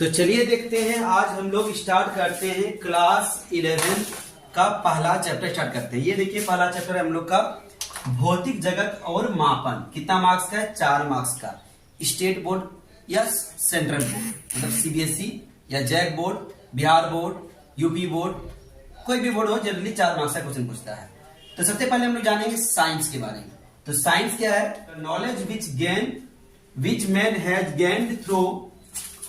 तो चलिए देखते हैं, आज हम लोग स्टार्ट करते हैं क्लास 11 का पहला चैप्टर स्टार्ट करते हैं। ये देखिए पहला चैप्टर है हम लोग का भौतिक जगत और मापन। कितना मार्क्स का है? 4 मार्क्स का। स्टेट बोर्ड या सेंट्रल बोर्ड, मतलब सीबीएसई या JAC board, Bihar board, UP board, कोई भी बोर्ड हो, जनरली 4 मार्क्स का क्वेश्चन पूछता है। तो सबसे पहले हम लोग जानेंगे साइंस के बारे में। तो साइंस क्या है? Knowledge which man has gained through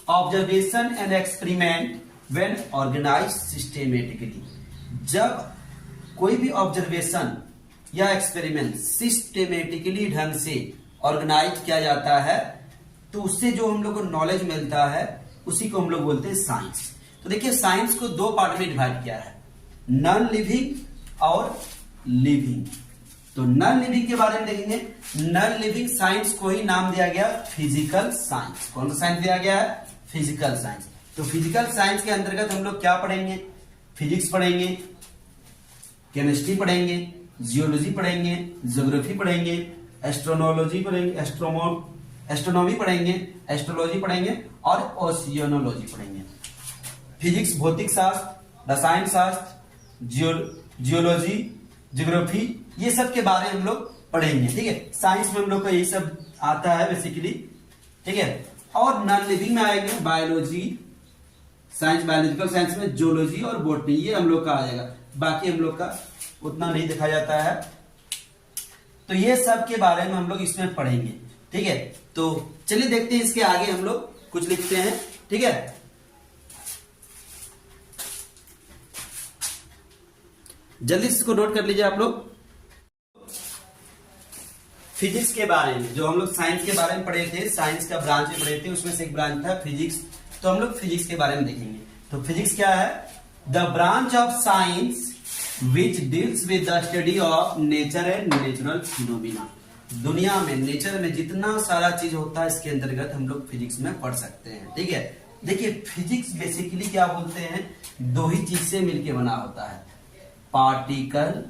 observation and experiment when organised systematically. जब कोई भी ऑब्जर्वेशन या एक्सपेरिमेंट सिस्टेमेटिकली ढंग से ऑर्गेनाइज किया जाता है तो उससे जो हम लोग को नॉलेज मिलता है उसी को हम लोग बोलते हैं साइंस। तो देखिए साइंस को 2 पार्ट में डिवाइड किया है, नॉन लिविंग और लिविंग। तो नॉन लिविंग के बारे में देखेंगे। नॉन लिविंग साइंस को ही नाम दिया गया फिजिकल साइंस। कौन सा साइंस दिया गया है? Physical science. तो फिजिकल साइंस के अंतर्गत हम लोग क्या पढ़ेंगे? फिजिक्स पढ़ेंगे, केमिस्ट्री पढ़ेंगे, जियोलॉजी पढ़ेंगे, ज्योग्राफी पढ़ेंगे, एस्ट्रोनोलॉजी पढ़ेंगे, एस्ट्रोनॉमी पढ़ेंगे, एस्ट्रोलॉजी पढ़ेंगे और ओशियोनोलॉजी पढ़ेंगे। फिजिक्स भौतिक शास्त्र, रसायन शास्त्र, जियोलॉजी, ज्योग्राफी, ये सब के बारे में हम लोग पढ़ेंगे। ठीक है, साइंस में हम लोग को यही सब आता है बेसिकली। ठीक है, और नॉन लिविंग में आएंगे बायोलॉजी साइंस, बायोलॉजिकल साइंस में जूलॉजी और बॉटनी, ये हम लोग का आ जाएगा। बाकी हम लोग का उतना नहीं देखा जाता है। तो ये सब के बारे में हम लोग इसमें पढ़ेंगे। ठीक है, तो चलिए देखते हैं इसके आगे हम लोग कुछ लिखते हैं। ठीक है, जल्दी इसको नोट कर लीजिए आप लोग। फिजिक्स के बारे में, जो हम लोग साइंस के बारे में पढ़े थे, साइंस का ब्रांच में पढ़े थे, उसमें से एक ब्रांच था फिजिक्स। तो हम लोग फिजिक्स के बारे में देखेंगे। तो फिजिक्स क्या है? The branch of science which deals with the study of nature and natural phenomena. दुनिया में नेचर में जितना सारा चीज होता है इसके अंतर्गत हम लोग फिजिक्स में पढ़ सकते हैं। ठीक है, देखिए फिजिक्स बेसिकली क्या बोलते हैं, 2 ही चीज से मिलकर बना होता है, particle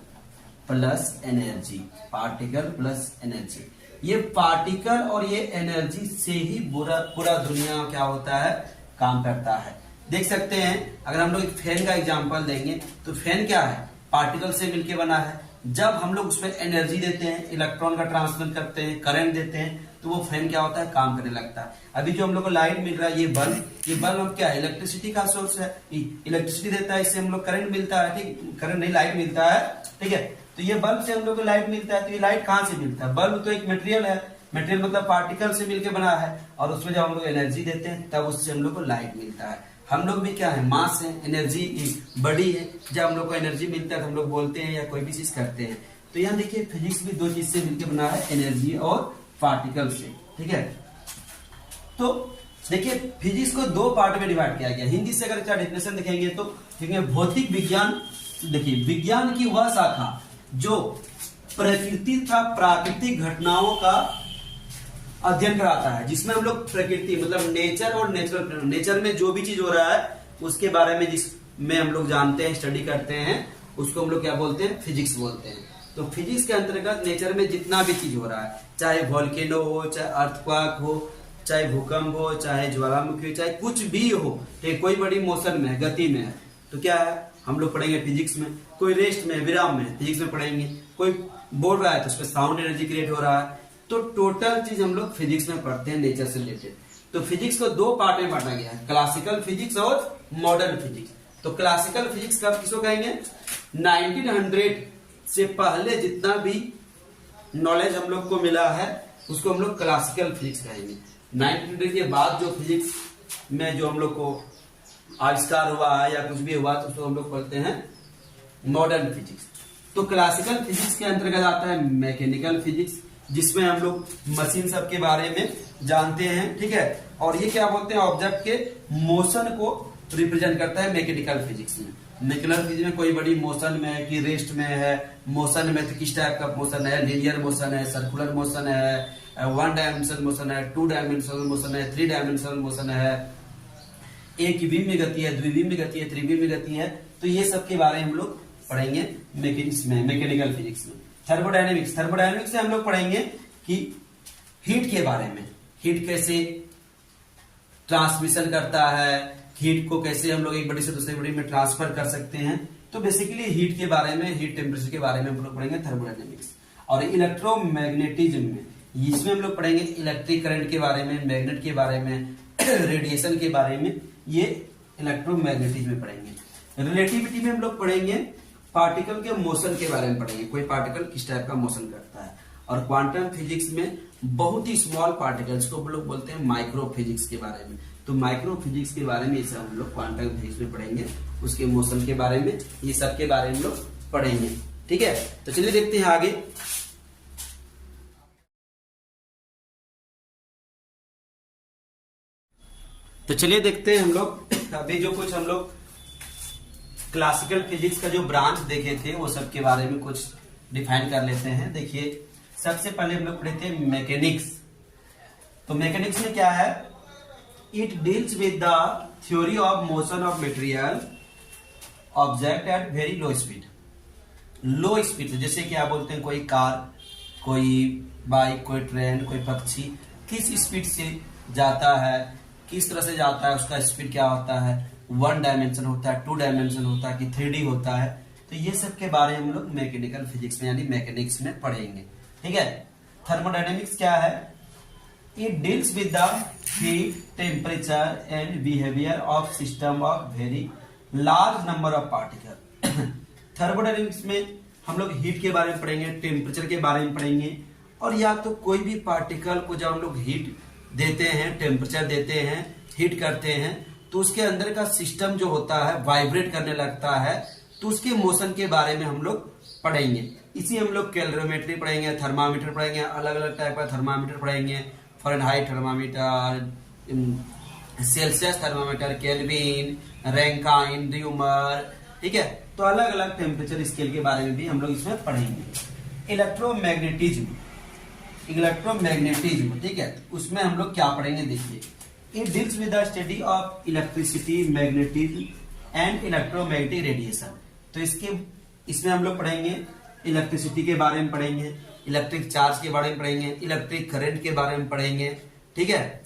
plus energy. Particle plus energy, ये पार्टिकल और ये एनर्जी से ही पूरा दुनिया क्या होता है, काम करता है। देख सकते हैं, अगर हम लोग फैन का एग्जांपल देंगे तो फैन क्या है? पार्टिकल से मिलके बना है। जब हम लोग उसमें एनर्जी देते हैं, इलेक्ट्रॉन का ट्रांसफर करते हैं, करंट देते हैं, तो वो फैन क्या होता है, काम करने लगता है। अभी जो हम लोग को लाइट मिल रहा है, ये बल्ब हम क्या है, इलेक्ट्रिसिटी का सोर्स है, इलेक्ट्रिसिटी देता है, इससे हम लोग करंट मिलता है। ठीक, करंट नहीं, लाइट मिलता है। ठीक है, तो ये बल्ब से हम लोग को लाइट मिलता है। तो ये लाइट कहां से मिलता है? बल्ब तो एक मटेरियल है, मटेरियल मतलब पार्टिकल से मिलकर बना है, और उसमें जब हम लोग एनर्जी देते हैं तब उससे हम लोग को लाइट मिलता है। हम लोग भी क्या है, मास है, एनर्जी बड़ी है। जब हम लोग को एनर्जी मिलता है तो हम लोग बोलते हैं या कोई भी चीज करते हैं। तो यहाँ देखिए फिजिक्स भी 2 चीज से मिलकर बना है, एनर्जी और पार्टिकल से। ठीक है, तो देखिए फिजिक्स को 2 पार्ट में डिवाइड किया गया। हिंदी से अगर इसका डेफिनेशन देखेंगे तो देखेंगे भौतिक विज्ञान। देखिए विज्ञान की वह शाखा जो प्रकृति तथा प्राकृतिक घटनाओं का अध्ययन कराता है, जिसमें हम लोग प्रकृति मतलब नेचर और नेचुरल, नेचर में जो भी चीज हो रहा है उसके बारे में जिसमें हम लोग जानते हैं, स्टडी करते हैं, उसको हम लोग क्या बोलते हैं, फिजिक्स बोलते हैं। तो फिजिक्स के अंतर्गत नेचर में जितना भी चीज हो रहा है, चाहे वोल्केनो हो, चाहे अर्थक्वेक हो, चाहे भूकंप हो, चाहे ज्वालामुखी हो, चाहे कुछ भी हो, कोई बड़ी मोशन में, गति में है, तो क्या है, हम लोग पढ़ेंगे फिजिक्स में। कोई रेस्ट में, विराम में, फिजिक्स में पढ़ेंगे। कोई बोल रहा है तो उसमें साउंड एनर्जी क्रिएट हो रहा है। तो टोटल चीज हम लोग फिजिक्स में पढ़ते हैं, नेचर से रिलेटेड। तो फिजिक्स को 2 पार्ट में बांटा गया है, क्लासिकल फिजिक्स और मॉडर्न फिजिक्स। तो क्लासिकल फिजिक्स कब किसको कहेंगे? 1900 से पहले जितना भी नॉलेज हम लोग को मिला है उसको हम लोग क्लासिकल फिजिक्स कहेंगे। 1900 के बाद जो फिजिक्स में जो हम लोग को आविष्कार हुआ है या कुछ भी हुआ तो उसको हम लोग पढ़ते हैं मॉडर्न फिजिक्स। तो क्लासिकल फिजिक्स के अंतर्गत आता है मैकेनिकल फिजिक्स, जिसमें हम लोग मशीन सब के बारे में जानते हैं। ठीक है, और ये क्या बोलते हैं, ऑब्जेक्ट के मोशन को रिप्रेजेंट करता है मैकेनिकल फिजिक्स में। मैकेनिकल फिजिक्स में कोई बड़ी मोशन में है कि रेस्ट में है, मोशन में तो किस टाइप का मोशन है, लीनियर मोशन है, सर्कुलर मोशन है, 1 डायमेंशनल मोशन है, 2 डायमेंशनल मोशन है, 3 डायमेंशनल मोशन है, एक बीम में गति है, द्विबीम में गति है, त्रिबीम में गति है। तो ये सब के बारे में हम लोग पढ़ेंगे मैकेनिकल फिजिक्स में। थर्मोडायनेमिक्स से हम लोग पढ़ेंगे कि हीट के बारे में, हीट कैसे ट्रांसमिशन करता है, हीट को कैसे हम लोग एक बड़ी से दूसरी बड़ी में ट्रांसफर कर सकते हैं। तो बेसिकली हीट के बारे में, हीट टेम्परेचर के बारे में हम लोग पढ़ेंगे थर्मोडायनेमिक्स। और इलेक्ट्रोमैग्नेटिज्म में, इसमें हम लोग पढ़ेंगे इलेक्ट्रिक करंट के बारे में, मैग्नेट के बारे में, रेडिएशन के बारे में, ये इलेक्ट्रोमैग्नेटिज्म में पढ़ेंगे। रिलेटिविटी में हम लोग पढ़ेंगे पार्टिकल के मोशन के बारे में पढ़ेंगे, कोई पार्टिकल किस टाइप का मोशन करता है। और क्वांटम फिजिक्स में बहुत ही स्मॉल पार्टिकल्स को हम लोग बोलते हैं माइक्रो फिजिक्स के बारे में। तो माइक्रो फिजिक्स के बारे में ये सब हम लोग क्वांटम फिजिक्स में पढ़ेंगे, उसके मोशन के बारे में, ये सब के बारे में हम लोग पढ़ेंगे। ठीक है, तो चलिए देखते हैं आगे। तो चलिए देखते हैं हम लोग अभी जो कुछ हम लोग क्लासिकल फिजिक्स का जो ब्रांच देखे थे वो सब के बारे में कुछ डिफाइन कर लेते हैं। देखिए, सबसे पहले हम लोग पढ़े थे मैकेनिक्स। तो मैकेनिक्स में क्या है, it deals with the theory of motion of material object at very low speed. Low speed जैसे क्या बोलते हैं, कोई कार, कोई बाइक, कोई ट्रेन, कोई पक्षी किस स्पीड से जाता है, किस तरह से जाता है, उसका स्पीड क्या होता है, 1 डायमेंशन होता है, 2 डायमेंशन होता है कि 3D होता है। तो ये सब के बारे में हम लोग मैकेनिकल फिजिक्स में यानी मैकेनिक्स में पढ़ेंगे। ठीक है। थर्मोडायनेमिक्स क्या है, it deals with the heat, temperature and behaviour of system of very large number of particle. Thermodynamics में हम लोग हीट के बारे में पढ़ेंगे, टेम्परेचर के बारे में पढ़ेंगे, और या तो कोई भी पार्टिकल को जब हम लोग हीट देते हैं, टेम्परेचर देते हैं, हीट करते हैं, तो उसके अंदर का सिस्टम जो होता है वाइब्रेट करने लगता है, तो उसके मोशन के बारे में हम लोग पढ़ेंगे। इसी हम लोग कैलोरीमेट्री पढ़ेंगे, थर्मामीटर पढ़ेंगे, अलग अलग टाइप का थर्मामीटर पढ़ेंगे, Fahrenheit thermometer, Celsius thermometer, Kelvin, Rankine, Reaumur. ठीक है, तो अलग अलग टेम्परेचर स्केल के बारे में भी हम लोग इसमें पढ़ेंगे। इलेक्ट्रोमैग्नेटिज्म, ठीक है, उसमें हम लोग क्या पढ़ेंगे, देखिए, it deals with the study of electricity, magnetism and electromagnetic radiation. तो इसमें हम लोग पढ़ेंगे इलेक्ट्रिसिटी के बारे में पढ़ेंगे, इलेक्ट्रिक चार्ज के बारे में पढ़ेंगे, इलेक्ट्रिक करंट के बारे में पढ़ेंगे। ठीक है,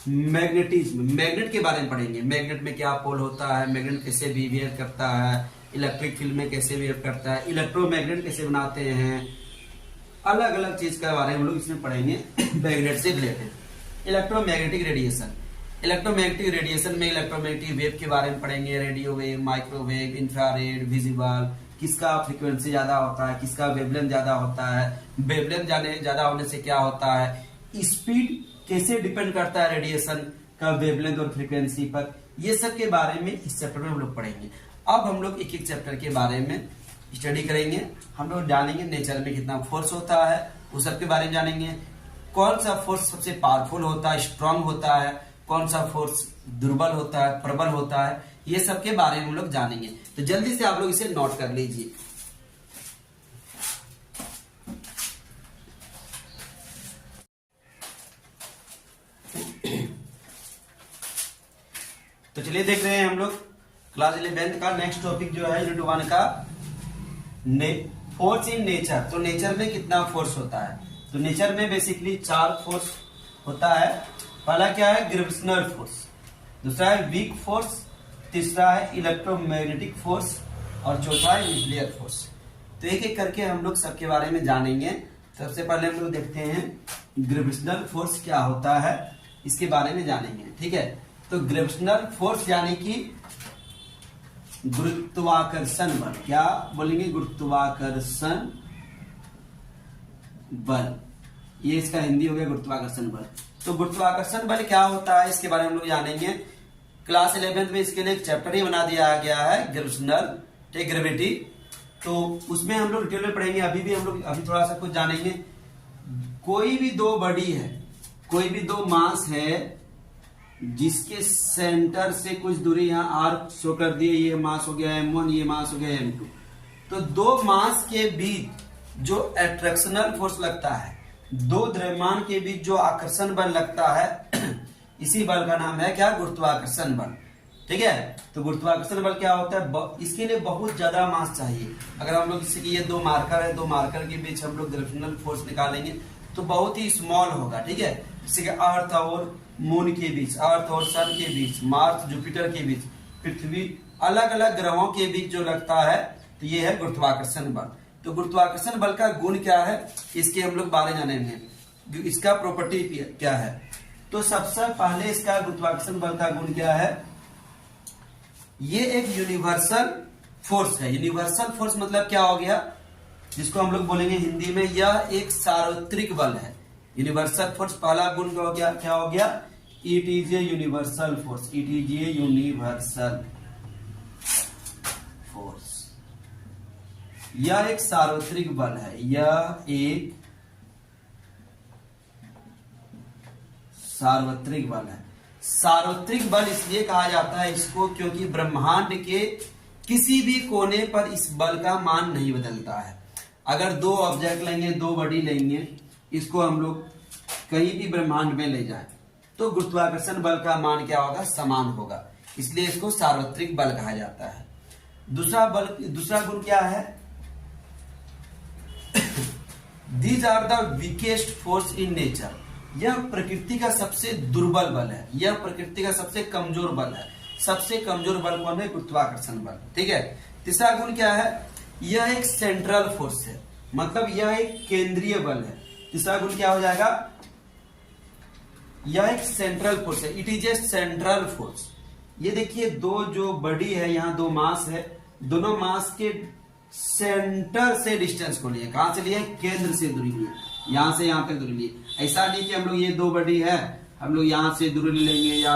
मैग्नेटिज्म, मैग्नेट के बारे में पढ़ेंगे, मैग्नेट में क्या पोल होता है, मैग्नेट कैसे बिहेव करता है, इलेक्ट्रिक फील्ड में कैसे बिहेव करता है, इलेक्ट्रोमैग्नेट कैसे बनाते हैं, अलग अलग चीज के बारे में हम लोग इसमें पढ़ेंगे मैग्नेट से related. Electromagnetic radiation, electromagnetic radiation में इलेक्ट्रोमैग्नेटिक वेव के बारे में पढ़ेंगे, radio wave, microwave, infrared, visible, किसका फ्रीक्वेंसी ज्यादा होता है, किसका वेवलेंथ ज्यादा होता है, वेवलेंथ ज्यादा होने से क्या होता है, स्पीड कैसे डिपेंड करता है रेडिएशन का वेवलेंथ और फ्रीक्वेंसी पर, ये सब के बारे में इस चैप्टर में हम लोग पढ़ेंगे। अब हम लोग एक एक चैप्टर के बारे में स्टडी करेंगे। हम लोग जानेंगे नेचर में कितना फोर्स होता है, उस सब के बारे में जानेंगे, कौन सा फोर्स सबसे पावरफुल होता है, स्ट्रांग होता है, कौन सा फोर्स दुर्बल होता है, प्रबल होता है, ये सब के बारे में हम लोग जानेंगे। तो जल्दी से आप लोग इसे नोट कर लीजिए। तो चलिए देख रहे हैं हम लोग क्लास 11 का नेक्स्ट टॉपिक जो है यूनिट 1 का फोर्स इन नेचर। तो नेचर में कितना फोर्स होता है, तो नेचर में बेसिकली 4 फोर्स होता है। पहला क्या है, ग्रेविटेशनल फोर्स, दूसरा है वीक फोर्स, तीसरा है इलेक्ट्रोमैग्नेटिक फोर्स, और चौथा है न्यूक्लियर फोर्स। तो एक एक करके हम लोग सबके बारे में जानेंगे। सबसे पहले हम लोग देखते हैं ग्रेविटेशनल फोर्स क्या होता है, इसके बारे में जानेंगे। ठीक है, तो ग्रेविटेशनल फोर्स यानी कि गुरुत्वाकर्षण बल, क्या बोलेंगे, गुरुत्वाकर्षण बल, ये इसका हिंदी हो गया गुरुत्वाकर्षण बल। तो गुरुत्वाकर्षण बल क्या होता है, इसके बारे में हम लोग जानेंगे। क्लास 11 में इसके लिए एक चैप्टर ही बना दिया गया है, ग्रेविटेशनल ग्रेविटी। तो उसमें हम लोग डिटेल में पढ़ेंगे। अभी थोड़ा सा कुछ जानेंगे। कोई भी दो बॉडी है, कोई भी दो मास है जिसके सेंटर से कुछ दूरी यहाँ आर शो कर दिए, ये मास हो गया m1, ये मास हो गया m2। तो दो मास के बीच जो अट्रैक्शनल फोर्स लगता है, दो द्रव्यमान के बीच जो आकर्षण बल लगता है, इसी बल का नाम है क्या, गुरुत्वाकर्षण बल। ठीक है, तो गुरुत्वाकर्षण बल क्या होता है, इसके लिए बहुत ज्यादा मास चाहिए। अगर हम लोग जैसे कि ये दो मार्कर है, दो मार्कर के बीच हम लोग ग्रेविटेशनल फोर्स निकालेंगे तो बहुत ही स्मॉल होगा। ठीक है, जैसे कि अर्थ और मून के बीच, अर्थ और सन के बीच, मार्स जुपिटर के बीच, पृथ्वी, अलग अलग ग्रहों के बीच जो लगता है, तो ये है गुरुत्वाकर्षण बल। तो गुरुत्वाकर्षण बल का गुण क्या है, इसके हम लोग बारे जानेंगे, इसका प्रॉपर्टी क्या है। तो सबसे पहले इसका गुरुत्वाकर्षण बल का गुण क्या है, ये एक यूनिवर्सल फोर्स है। यूनिवर्सल फोर्स मतलब क्या हो गया, जिसको हम लोग बोलेंगे हिंदी में, यह एक सार्वत्रिक बल है। यूनिवर्सल फोर्स पहला गुण क्या हो गया, it is a universal force, it is a universal force. यह एक सार्वत्रिक बल है, यह एक सार्वत्रिक बल है। सार्वत्रिक बल इसलिए कहा जाता है इसको, क्योंकि ब्रह्मांड के किसी भी कोने पर इस बल का मान नहीं बदलता है। अगर दो ऑब्जेक्ट लेंगे, दो बॉडी लेंगे, इसको हम लोग कहीं भी ब्रह्मांड में ले जाएं, तो गुरुत्वाकर्षण बल का मान क्या होगा, समान होगा, इसलिए इसको सार्वत्रिक बल कहा जाता है। दूसरा गुण क्या है, these are the weakest force in nature. यह प्रकृति का सबसे दुर्बल बल है, यह प्रकृति का सबसे कमजोर बल है। सबसे कमजोर बल कौन है, गुरुत्वाकर्षण बल। ठीक है। तीसरा गुण क्या है, यह एक सेंट्रल फोर्स है, मतलब यह एक केंद्रीय बल है। तीसरा गुण क्या हो जाएगा, यह एक सेंट्रल फोर्स है, it is a central force. ये देखिए दो जो बॉडी है, यहाँ दो मास है, दोनों मास के सेंटर से डिस्टेंस को लिए, कहां से लिए, केंद्र से दूरी लिए, यहां से यहां तक दूरी लिए। ऐसा नहीं कि हम लोग ये दो बॉडी है, हम लोग यहां से दूरी ले लेंगे या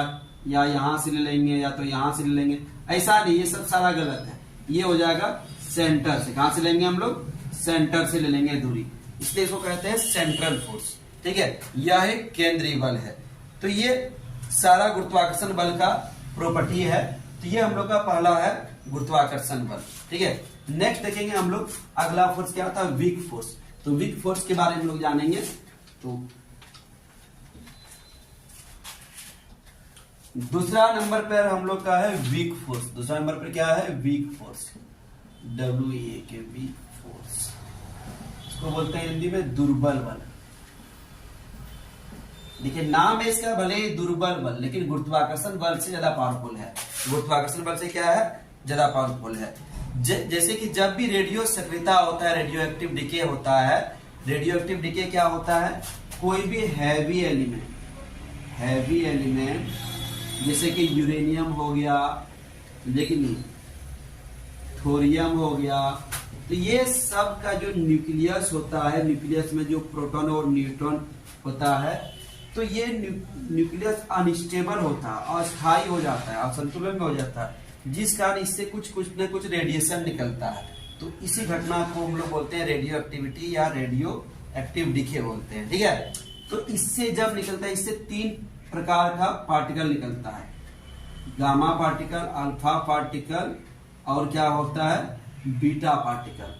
यहां से ले लेंगे या तो यहां से ले लेंगे, ऐसा नहीं, ये सब सारा गलत है। ये हो जाएगा सेंटर से, कहां से लेंगे हम लोग, सेंटर से ले लेंगे दूरी, इसलिए इसको कहते हैं सेंट्रल फोर्स। ठीक है, यह एक केंद्रीय बल है। तो ये सारा गुरुत्वाकर्षण बल का प्रॉपर्टी है। तो ये हम लोग का पहला है गुरुत्वाकर्षण बल। ठीक है, नेक्स्ट देखेंगे हम लोग अगला फोर्स क्या होता है, वीक फोर्स। तो वीक फोर्स के बारे में लोग जानेंगे। तो दूसरा नंबर पर हम लोग का है वीक फोर्स। दूसरा नंबर पर क्या है, weak force, WEAK, weak force. इसको बोलते हैं हिंदी में दुर्बल बल। देखिए नाम है इसका भले ही दुर्बल बल, लेकिन गुरुत्वाकर्षण बल से ज्यादा पावरफुल है। गुरुत्वाकर्षण बल से क्या है, ज्यादा पावरफुल है। जैसे कि जब भी रेडियो सक्रियता होता है, रेडियो एक्टिव डिके होता है। रेडियो एक्टिव डिके क्या होता है, कोई भी हैवी एलिमेंट जैसे कि यूरेनियम हो गया, लेकिन थोरियम हो गया, तो ये सब का जो न्यूक्लियस होता है, न्यूक्लियस में जो प्रोटॉन और न्यूट्रॉन होता है, तो ये न्यूक्लियस अनस्टेबल होता है, अस्थायी हो जाता है, असंतुलन में हो जाता है, जिस कारण इससे कुछ न कुछ रेडिएशन निकलता है। तो इसी घटना को हम लोग बोलते हैं रेडियो एक्टिविटी या रेडियो एक्टिव डिके बोलते हैं। ठीक है, तो इससे जब निकलता है, इससे 3 प्रकार का पार्टिकल निकलता है, गामा पार्टिकल, अल्फा पार्टिकल और क्या होता है, बीटा पार्टिकल।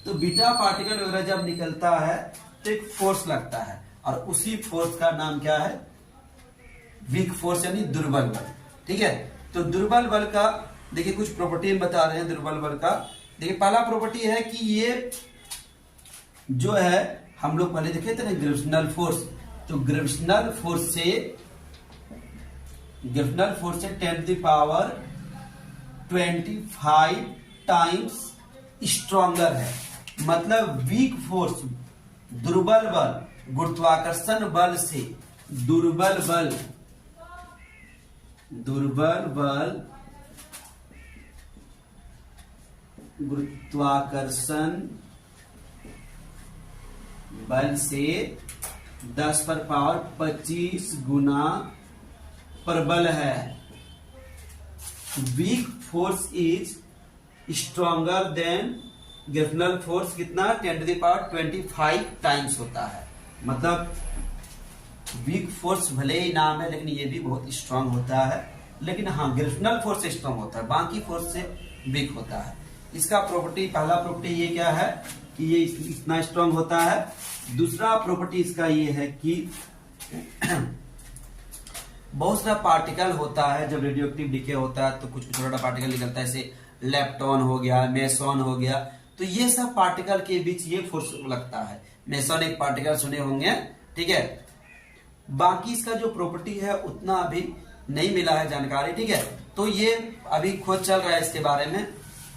तो बीटा पार्टिकल वगैरह जब निकलता है तो एक फोर्स लगता है, और उसी फोर्स का नाम क्या है, वीक फोर्स यानी दुर्बल बल। ठीक है, तो दुर्बल बल का देखिए कुछ प्रॉपर्टी बता रहे हैं दुर्बल बल का। देखिए पहला प्रॉपर्टी है कि ये जो है, हम लोग पहले देखे थे ना ग्रेविटेशनल फोर्स, तो ग्रेविटेशनल फोर्स से 10⁻25 टाइम्स स्ट्रॉन्गर है। मतलब वीक फोर्स, दुर्बल बल, गुरुत्वाकर्षण बल से दुर्बल बल गुरुत्वाकर्षण बल से 10⁻25 गुना प्रबल है। Weak force is stronger than gravitational force, कितना, 10⁻25 टाइम्स होता है। मतलब वीक फोर्स भले ही नाम है, लेकिन ये भी बहुत स्ट्रांग होता है। लेकिन हाँ, ग्रेविटेशनल फोर्स से स्ट्रांग होता है, बाकी फोर्स से वीक होता है। इसका प्रॉपर्टी, पहला प्रॉपर्टी ये क्या है कि ये इतना स्ट्रांग होता है। दूसरा प्रॉपर्टी इसका ये है कि बहुत सारा पार्टिकल होता है, जब रेडियो एक्टिव डिके होता है तो कुछ छोटा पार्टिकल निकलता है, जैसे लेप्टॉन हो गया, मेसॉन हो गया, तो ये सब पार्टिकल के बीच ये फोर्स लगता है। मेसॉन एक पार्टिकल सुने होंगे, ठीक है। बाकी इसका जो प्रॉपर्टी है उतना अभी नहीं मिला है जानकारी, ठीक है। तो ये अभी खोज चल रहा है इसके बारे में।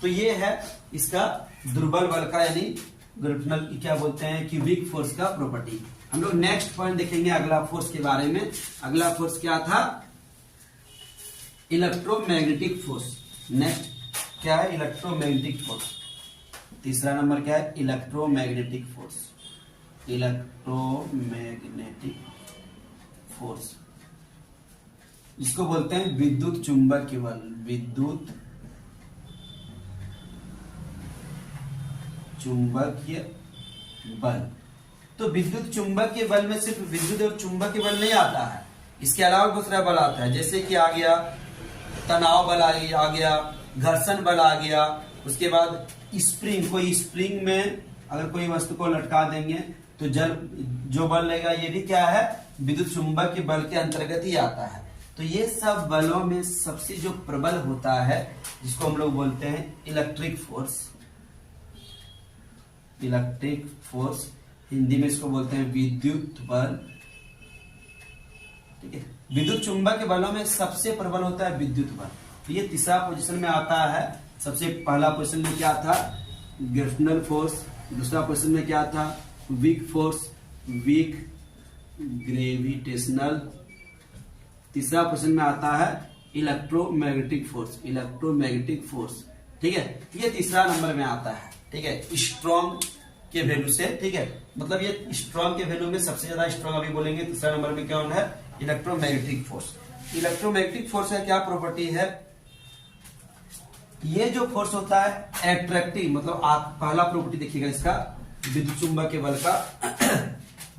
तो ये है इसका दुर्बल बल का यानी ग्रेविटेशनल क्या बोलते हैं कि वीक फोर्स का प्रॉपर्टी। हम लोग नेक्स्ट पॉइंट देखेंगे अगला फोर्स के बारे में। अगला फोर्स क्या था? Electromagnetic force. नेक्स्ट क्या है? Electromagnetic force. तीसरा नंबर क्या है? Electromagnetic force. इलेक्ट्रोमैग्नेटिक फोर्स जिसको बोलते हैं विद्युत चुंबकीय बल। विद्युत चुंबकीय बल। तो विद्युत चुंबकीय बल में सिर्फ विद्युत और चुंबकीय बल नहीं आता है, इसके अलावा दूसरा बल आता है, जैसे कि आ गया तनाव बल आ गया, घर्षण बल आ गया। उसके बाद स्प्रिंग, कोई स्प्रिंग में अगर कोई वस्तु को लटका देंगे तो जो बल लगेगा ये भी क्या है? विद्युत चुंबकीय बल के अंतर्गत ही आता है। तो ये सब बलों में सबसे जो प्रबल होता है जिसको हम लोग बोलते हैं electric force. Electric force Hindi में इसको बोलते हैं विद्युत बल, ठीक है। विद्युत चुंबकीय बलों में सबसे प्रबल होता है विद्युत बल। तो ये तीसरा पोजीशन में आता है। सबसे पहला पोजीशन में क्या था? Gravitational force. दूसरा पोजीशन में क्या था? Weak force, weak gravitational. तीसरा पोजीशन में आता है इलेक्ट्रोमैग्नेटिक फोर्स। इलेक्ट्रोमैग्नेटिक फोर्स, ठीक है। ये तीसरा नंबर में आता है, ठीक है, स्ट्रॉन्ग के वैल्यू से, ठीक है। मतलब ये स्ट्रॉन्ग के वैल्यू में सबसे ज्यादा स्ट्रॉन्ग अभी बोलेंगे। तीसरा नंबर में क्या है? Electromagnetic force. इलेक्ट्रोमैग्नेटिक फोर्स का क्या प्रॉपर्टी है? ये जो फोर्स होता है एट्रैक्टिव, मतलब आप पहला प्रॉपर्टी देखिएगा इसका विद्युत चुंबकीय बल का।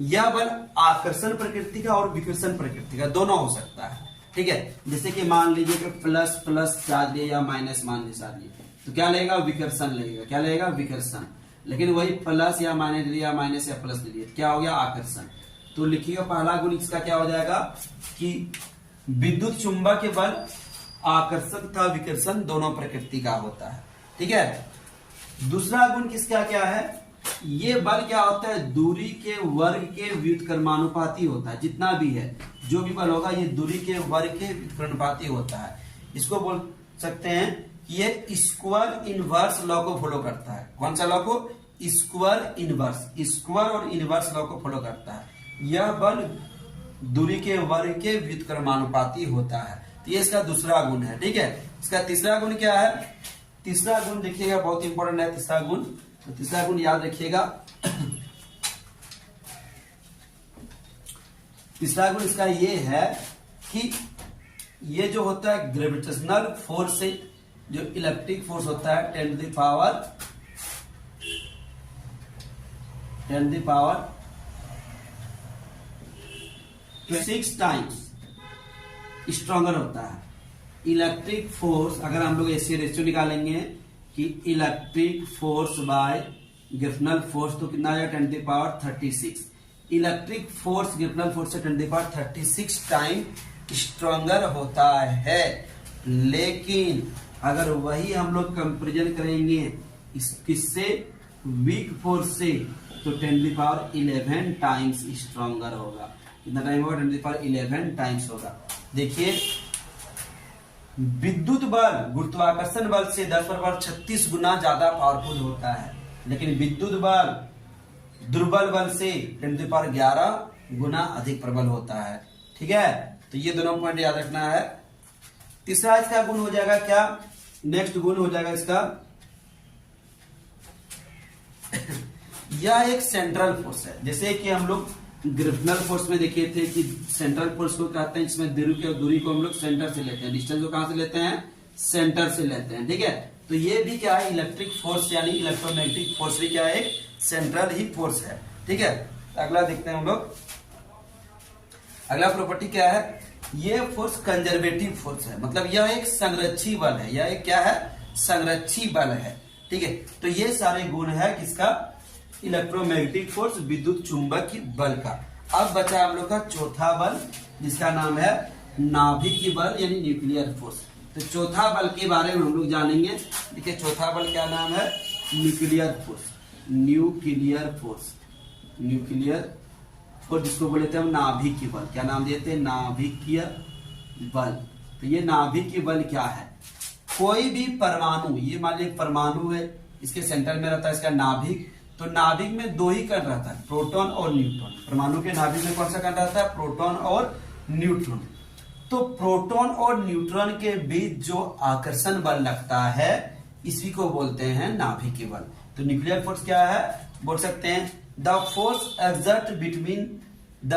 यह बल आकर्षण प्रकृति का और विकर्षण प्रकृति का दोनों हो सकता है, ठीक है। जैसे कि मान लीजिए कि प्लस प्लस चार्ज लिया या माइनस माइनस चार्ज लिया तो क्या लगेगा? विकर्षण लगेगा। क्या लगेगा? विकर्षण। लेकिन वही प्लस या माइनस लिया, माइनस या प्लस लिया, क्या हो गया? आकर्षण। तो लिखिएगा पहला गुण इसका क्या हो जाएगा कि विद्युत चुंबकीय बल आकर्षण तथा विकर्षण दोनों प्रकृति का होता है, ठीक है। दूसरा गुण किसका क्या है? ये बल क्या होता है? दूरी के वर्ग के व्युत्क्रमानुपाती होता है। जितना भी है जो भी बल होगा ये दूरी के वर्ग के व्युत्क्रमानुपाती होता है। इसको बोल सकते हैं कि ये स्क्वायर इनवर्स लॉ को फॉलो करता है। कौन सा लॉ को? Square inverse. स्क्वायर और इनवर्स लॉ को फॉलो करता है। यह बल दूरी के वर्ग के व्युत्क्रमानुपाती होता है। तो ये इसका दूसरा गुण है, ठीक है। इसका तीसरा गुण क्या है? तीसरा गुण देखिएगा, बहुत इंपॉर्टेंट है तीसरा गुण। तो तीसरा गुण याद रखिएगा। तीसरा गुण इसका ये है कि ये जो होता है ग्रेविटेशनल फोर्स से जो इलेक्ट्रिक फोर्स होता है 10 to the power 6 times stronger होता है। इलेक्ट्रिक फोर्स अगर हम लोग ऐसे रेशियो निकालेंगे कि electric force by gravitational force तो कितना आ जाएगा? 10 to the power 36। Electric force gravitational force से 10 to the power 36 time stronger होता है। लेकिन अगर वही हम लोग कंपेरिजन करेंगे किससे? वीक फोर्स से, तो 10 to the power 11 times stronger होगा। कितना टाइम होगा? 10 टू द पावर 11 टाइम्स होगा। देखिए विद्युत बल गुरुत्वाकर्षण बल से 10⁻36 गुना ज्यादा पावरफुल होता है, लेकिन विद्युत बल दुर्बल बल से 10 टू द पावर 11 गुना अधिक प्रबल होता है, ठीक है। तो ये दोनों पॉइंट याद रखना है। तीसरा इसका गुण हो जाएगा क्या? नेक्स्ट गुण हो जाएगा इसका यह एक सेंट्रल फोर्स है। जैसे कि हम लोग ग्रेविटेशनल फोर्स में देखे थे कि सेंट्रल फोर्स को कहते हैं, इसमें दूरी को हम लोग सेंटर से लेते हैं। डिस्टेंस को कहां से लेते हैं? सेंटर से लेते हैं, ठीक है। तो ये भी क्या है? इलेक्ट्रिक फोर्स यानी इलेक्ट्रोमैग्नेटिक फोर्स भी क्या है? सेंट्रल ही फोर्स है, ठीक है। अगला देखते हैं हम लोग। अगला प्रॉपर्टी क्या है? ये फोर्स कंजर्वेटिव फोर्स है, मतलब यह एक संरक्षी बल है। यह एक क्या है? संरक्षी बल है, ठीक है। तो ये सारे गुण है किसका? इलेक्ट्रोमैग्नेटिक फोर्स, विद्युत चुंबकीय बल का। अब बचा हम लोग का चौथा बल जिसका नाम है नाभिकीय बल यानी न्यूक्लियर फोर्स। तो चौथा बल के बारे में हम लोग जानेंगे। देखिए चौथा बल क्या नाम है? Nuclear force. Nuclear force. Nuclear और जिसको बोले थे हम नाभिकीय बल। क्या नाम दिए थे? नाभिकीय बल। तो ये नाभिकीय बल क्या है? कोई भी परमाणु, ये मान लीजिए परमाणु है, इसके सेंटर में रहता है इसका नाभिक। तो नाभिक में दो ही कण रहता है, प्रोटॉन और न्यूट्रॉन। परमाणु के नाभिक में कौन सा कण रहता है? प्रोटॉन और न्यूट्रॉन। तो प्रोटॉन और न्यूट्रॉन के बीच जो आकर्षण बल लगता है इसी को बोलते हैं नाभिकीय बल। तो न्यूक्लियर फोर्स क्या है? बोल सकते हैं the force exert between the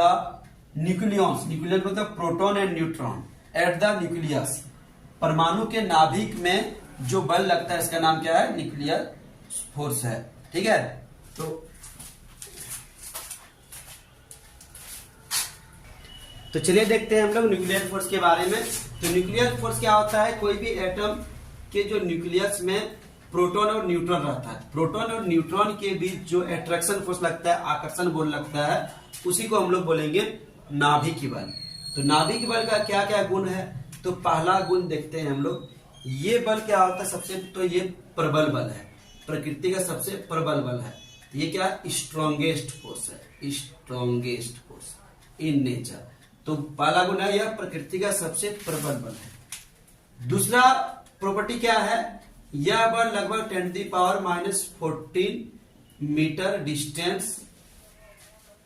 nucleons, nucleon मतलब proton and neutron, at the nucleus. परमाणु के नाभिक में जो बल लगता है इसका नाम क्या है? न्यूक्लियर फोर्स है। ठीक है। तो चलिए देखते हैं हम लोग न्यूक्लियर फोर्स के बारे में। तो न्यूक्लियर फोर्स क्या होता है? कोई भी एटम के जो न्यूक्लियस में प्रोटॉन और न्यूट्रॉन रहता है, प्रोटॉन और न्यूट्रॉन के बीच जो अट्रैक्शन फोर्स लगता है, आकर्षण बल लगता है, उसी को हम लोग बोलेंगे नाभिकीय बल। तो नाभिकीय बल का क्या क्या गुण है? तो पहला गुण देखते हैं हम लोग। ये बल क्या होता है? सबसे तो ये प्रबल बल है, प्रकृति का सबसे प्रबल बल है। ये क्या? स्ट्रॉन्गेस्ट फोर्स है, स्ट्रॉन्गेस्ट फोर्स इन नेचर। तो पहला गुण है यह प्रकृति का सबसे प्रबल बल है। दूसरा प्रॉपर्टी क्या है? यह बल लगभग 10⁻⁻14 मीटर डिस्टेंस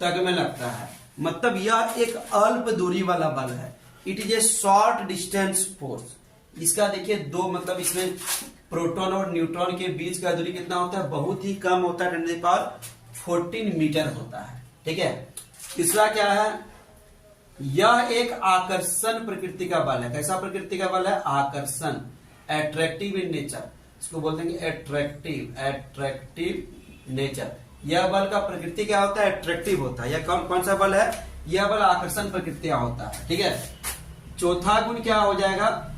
तक में लगता है। मतलब यह एक अल्प दूरी वाला बल है। It is a short distance force. इसका देखिए दो मतलब इसमें प्रोटॉन और न्यूट्रॉन के बीच का दूरी कितना होता है? बहुत ही कम होता है, 10⁻14 मीटर होता है। ठीक है। तीसरा क्या है? यह एक आकर्षण प्रकृति का बल है। कैसा प्रकृति का बल है? आकर्षण, एट्रैक्टिव इन नेचर। इसको बोलते हैं एट्रैक्टिव नेचर। यह बल का प्रकृति क्या होता है? एट्रैक्टिव होता है। यह कौन सा बल है? यह बल आकर्षण प्रकृति का होता है। ठीक है। चौथा गुण क्या हो जाएगा?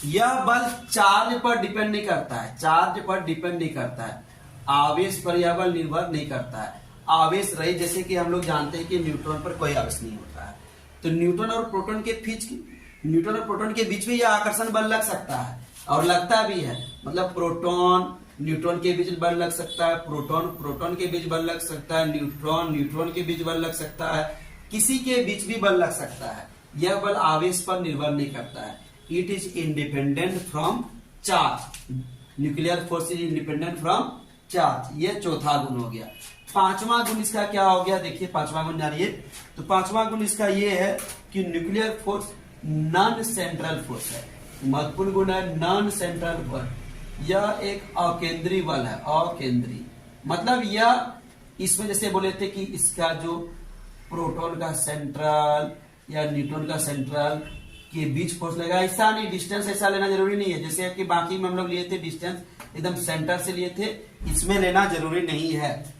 यह बल चार्ज पर डिपेंड नहीं करता है, चार्ज पर डिपेंड नहीं करता है, आवेश पर यह बल निर्भर नहीं करता है। आवेश रहे, जैसे कि हम लोग जानते हैं कि न्यूट्रॉन पर कोई आवेश नहीं होता है। तो न्यूट्रॉन और प्रोटॉन के बीच में यह आकर्षण बल लग सकता है और लगता भी है। मतलब प्रोटॉन न्यूट्रॉन के बीच बल लग सकता है, प्रोटॉन के बीच बल लग सकता है, न्यूट्रॉन के बीच बल लग सकता है, किसी के बीच भी बल लग सकता है। यह बल आवेश पर निर्भर नहीं करता है। It is independent from charge. Nuclear force is independent from charge. ये चौथा गुण हो गया। पांचवा गुण इसका क्या हो गया? देखिए पांचवा गुण जानिए। तो पांचवा गुण इसका ये है कि nuclear force non central force है। महत्वपूर्ण गुण है नॉन सेंट्रल बल। यह एक अकेंद्रीय बल है, अकेंद्रीय मतलब यह इसमें जैसे बोले थे कि इसका जो प्रोटॉन का सेंट्रल या न्यूट्रॉन का सेंट्रल के बीच फोर्स लगेगा, ऐसा नहीं। डिस्टेंस ऐसा लेना जरूरी नहीं है जैसे कि बाकी में हम लोग लिए थे, डिस्टेंस एकदम सेंटर से लिए थे। इसमें लेना जरूरी नहीं है,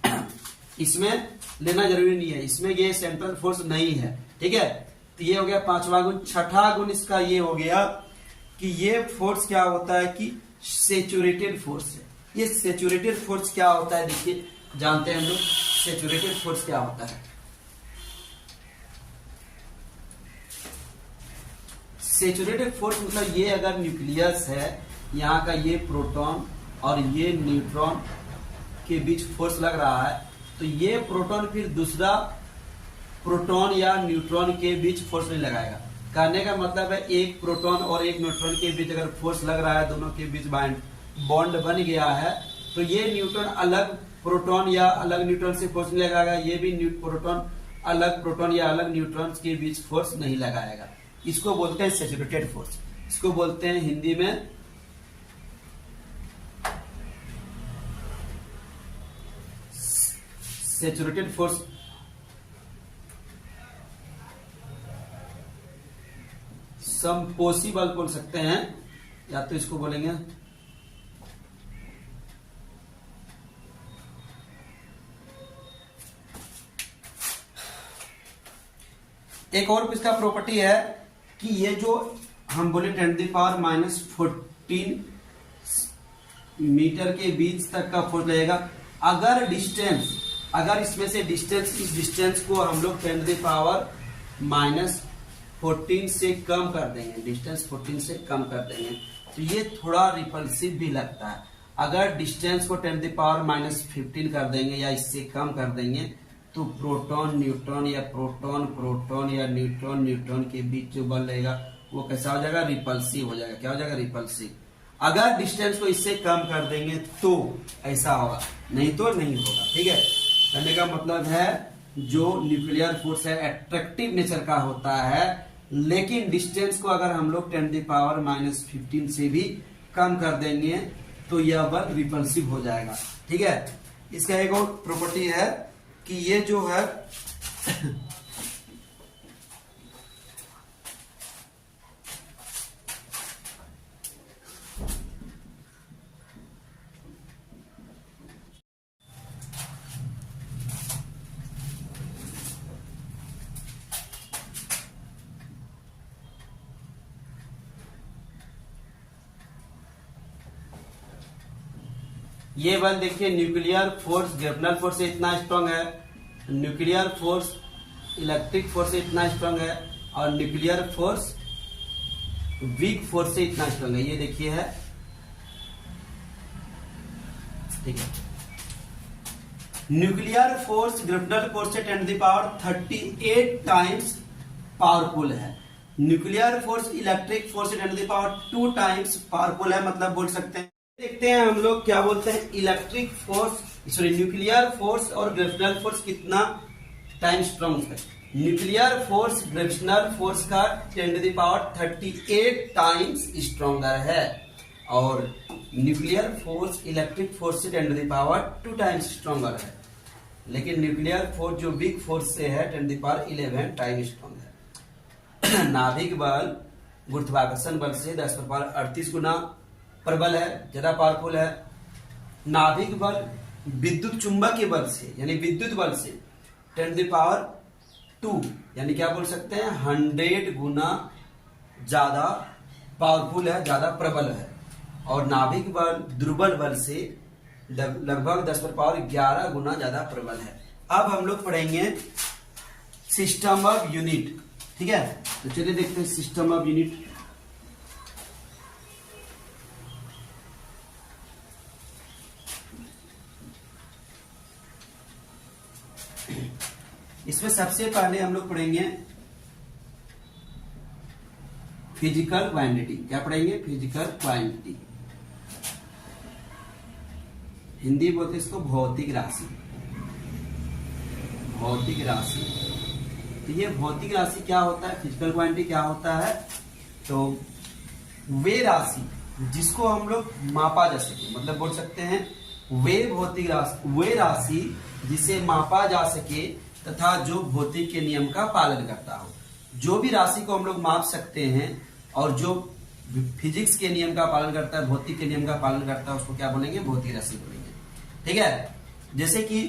इसमें लेना जरूरी नहीं है। इसमें ये सेंट्रल फोर्स नहीं है। ठीक है। तो ये हो गया पांचवा गुण। छठा गुण इसका ये हो गया कि ये फोर्स क्या होता है कि सेचुरेटेड फोर्स है। ये सेचुरेटेड फोर्स क्या होता है? देखिए जानते हैं हम लोग सेचुरेटेड फोर्स क्या होता है। सेचुरेटेड फोर्स मतलब ये अगर न्यूक्लियस है, यहाँ का ये प्रोटॉन और ये न्यूट्रॉन के बीच फोर्स लग रहा है, तो ये प्रोटॉन फिर दूसरा प्रोटॉन या न्यूट्रॉन के बीच फोर्स नहीं लगाएगा। कहने का मतलब है एक प्रोटॉन और एक न्यूट्रॉन के बीच अगर फोर्स लग रहा है, दोनों के बीच बॉन्ड बन गया है, तो ये न्यूट्रॉन अलग प्रोटॉन या अलग न्यूट्रॉन से फोर्स नहीं लगाएगा, ये भी प्रोटॉन या अलग न्यूट्रॉन के बीच फोर्स नहीं लगाएगा। इसको बोलते हैं सैचुरेटेड फोर्स। इसको बोलते हैं हिंदी में सैचुरेटेड फोर्स। समपोसिबल बोल सकते हैं, या तो इसको बोलेंगे एक और इसका प्रॉपर्टी है कि ये जो हम बोले 10⁻⁻14 मीटर के बीच तक का फोर्स लगेगा। अगर इसमें से इस डिस्टेंस को हम लोग 10⁻⁻14 से कम कर देंगे, डिस्टेंस 14 से कम कर देंगे, तो ये थोड़ा रिपल्सिव भी लगता है। अगर डिस्टेंस को 10⁻⁻15 कर देंगे या इससे कम कर देंगे तो प्रोटॉन न्यूट्रॉन या प्रोटॉन प्रोटॉन या न्यूट्रॉन न्यूट्रॉन के बीच जो बल रहेगा वो कैसा हो जाएगा, रिपल्सिव हो जाएगा। क्या हो जाएगा, रिपल्सिव। अगर डिस्टेंस को इससे कम कर देंगे तो ऐसा होगा, नहीं तो नहीं होगा। ठीक है, कहने का मतलब है जो न्यूक्लियर फोर्स है एट्रैक्टिव नेचर का होता है, लेकिन डिस्टेंस को अगर हम लोग 10⁻⁻15 से भी कम कर देंगे तो यह बल रिपल्सिव हो जाएगा। ठीक है, इसका एक और प्रॉपर्टी है कि ये जो है ये बल देखिए, न्यूक्लियर फोर्स ग्रेविटेशनल फोर्स से इतना स्ट्रांग है, न्यूक्लियर फोर्स इलेक्ट्रिक फोर्स से इतना स्ट्रांग है, और न्यूक्लियर फोर्स वीक फोर्स से इतना स्ट्रांग है। ये देखिए है, ठीक है। न्यूक्लियर फोर्स ग्रेविटेशनल फोर्स से 10⁻38 टाइम्स पावरफुल है। न्यूक्लियर फोर्स इलेक्ट्रिक फोर्स से 10⁻2 टाइम्स पावरफुल है। मतलब बोल सकते हैं, देखते हैं हम लोग क्या बोलते हैं, electric force sorry nuclear force और ग्रेविटेशनल फोर्स कितना टाइम स्ट्रांग है। न्यूक्लियर फोर्स ग्रेविटेशनल फोर्स का 10⁻38 टाइम्स स्ट्रॉन्गर है, और न्यूक्लियर फोर्स इलेक्ट्रिक फोर्स से 10⁻2 टाइम्स स्ट्रॉन्गर है। लेकिन न्यूक्लियर फोर्स जो वीक फोर्स से है 10⁻11 टाइम स्ट्रॉन्ग है। नाभिक बल गुरुत्वाकर्षण बल से 10⁻38 गुना प्रबल है, ज्यादा पावरफुल है। नाभिक बल विद्युत चुंबकीय बल से यानी विद्युत बल से 10⁻2 यानी क्या बोल सकते हैं, 100 गुना ज्यादा पावरफुल है, ज्यादा प्रबल है। और नाभिक बल दुर्बल बल से लगभग 10⁻11 गुना ज्यादा प्रबल है। अब हम लोग पढ़ेंगे सिस्टम ऑफ यूनिट। ठीक है, तो चलिए देखते हैं सिस्टम ऑफ यूनिट। इसमें सबसे पहले हम लोग पढ़ेंगे फिजिकल क्वांटिटी। क्या पढ़ेंगे, फिजिकल क्वांटिटी। हिंदी बोलते इसको भौतिक राशि। भौतिक राशि, तो ये भौतिक राशि क्या होता है, फिजिकल क्वांटिटी क्या होता है, तो वे राशि जिसको हम लोग मापा जा सके, मतलब बोल सकते हैं वे भौतिक राशि, वे राशि जिसे मापा जा सके तथा जो भौतिक के नियम का पालन करता हो। जो भी राशि को हम लोग माप सकते हैं और जो फिजिक्स के नियम का पालन करता है, भौतिक के नियम का पालन करता है, उसको क्या बोलेंगे, भौतिक राशि बोलेंगे। ठीक है, जैसे कि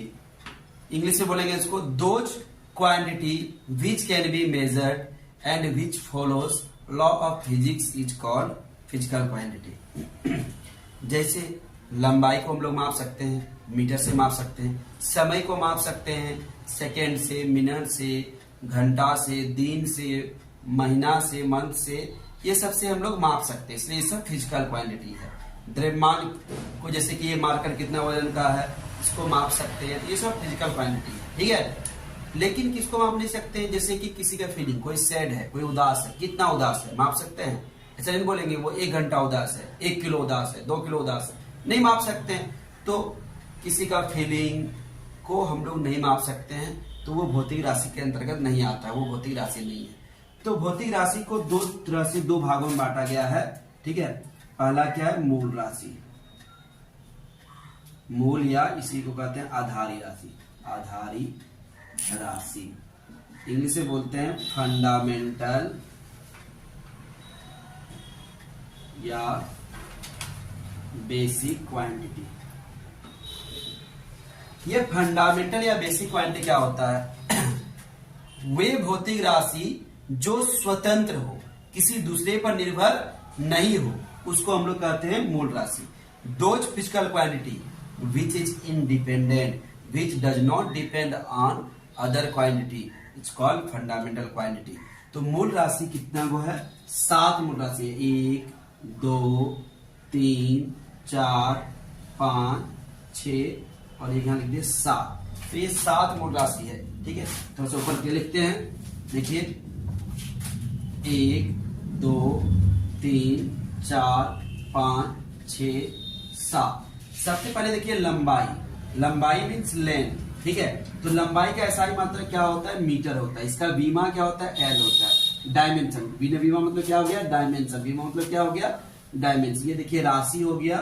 इंग्लिश में बोलेंगे इसको those quantity which can be measured and which follows law of physics is called physical quantity. जैसे लंबाई को हम लोग माप सकते हैं, मीटर से माप सकते हैं, समय को माप सकते हैं, सेकेंड से, मिनट से, घंटा से, दिन से, महीना से, मंथ से, ये सब से हम लोग माप सकते हैं, इसलिए ये सब फिजिकल क्वांटिटी है। द्रव्यमान को, जैसे कि ये मार्कर कितना वजन का है, इसको माप सकते हैं, ये सब फिजिकल क्वांटिटी है। ठीक है, लेकिन किसको माप नहीं सकते हैं, जैसे कि किसी का फीलिंग, कोई सैड है, कोई उदास है, कितना उदास है, माप सकते हैं? ऐसा नहीं बोलेंगे वो 1 घंटा उदास है, 1 किलो उदास है, 2 किलो उदास है, नहीं माप सकते हैं। तो किसी का फीलिंग को हम लोग नहीं माप सकते हैं, तो वो भौतिक राशि के अंतर्गत नहीं आता है, वो भौतिक राशि नहीं है। तो भौतिक राशि को दो तरह से, 2 भागों में बांटा गया है। ठीक है, पहला क्या है, मूल राशि, मूल या इसी को कहते हैं आधारी राशि, आधारी राशि। इंग्लिश में बोलते हैं फंडामेंटल या बेसिक क्वांटिटी। ये फंडामेंटल या बेसिक क्वांटिटी क्या होता है, वे भौतिक राशि जो स्वतंत्र हो, किसी दूसरे पर निर्भर नहीं हो, उसको हम लोग कहते हैं मूल राशि। Those physical quantity which is independent, which does not depend on other quantity, it's called fundamental quantity. तो मूल राशि कितना वो है, 7 मूल राशि है, 1 2 3 4 5 6 और एक यहां लिख दिए 7। तो ये 7 मूल राशि है। ठीक है, थोड़ा सा ऊपर के लिखते हैं। देखिए 1 2 3 4 5 6 7। सबसे पहले देखिए लंबाई मीन्स लेंथ। ठीक है, तो लंबाई का एसआई मात्रक क्या होता है? मीटर होता है। इसका बीमा क्या होता है? एल होता है। डायमेंशन, बीमा मतलब क्या हो गया? डायमेंशन। बीमा मतलब क्या हो गया? डायमेंशन। ये देखिए राशि हो गया।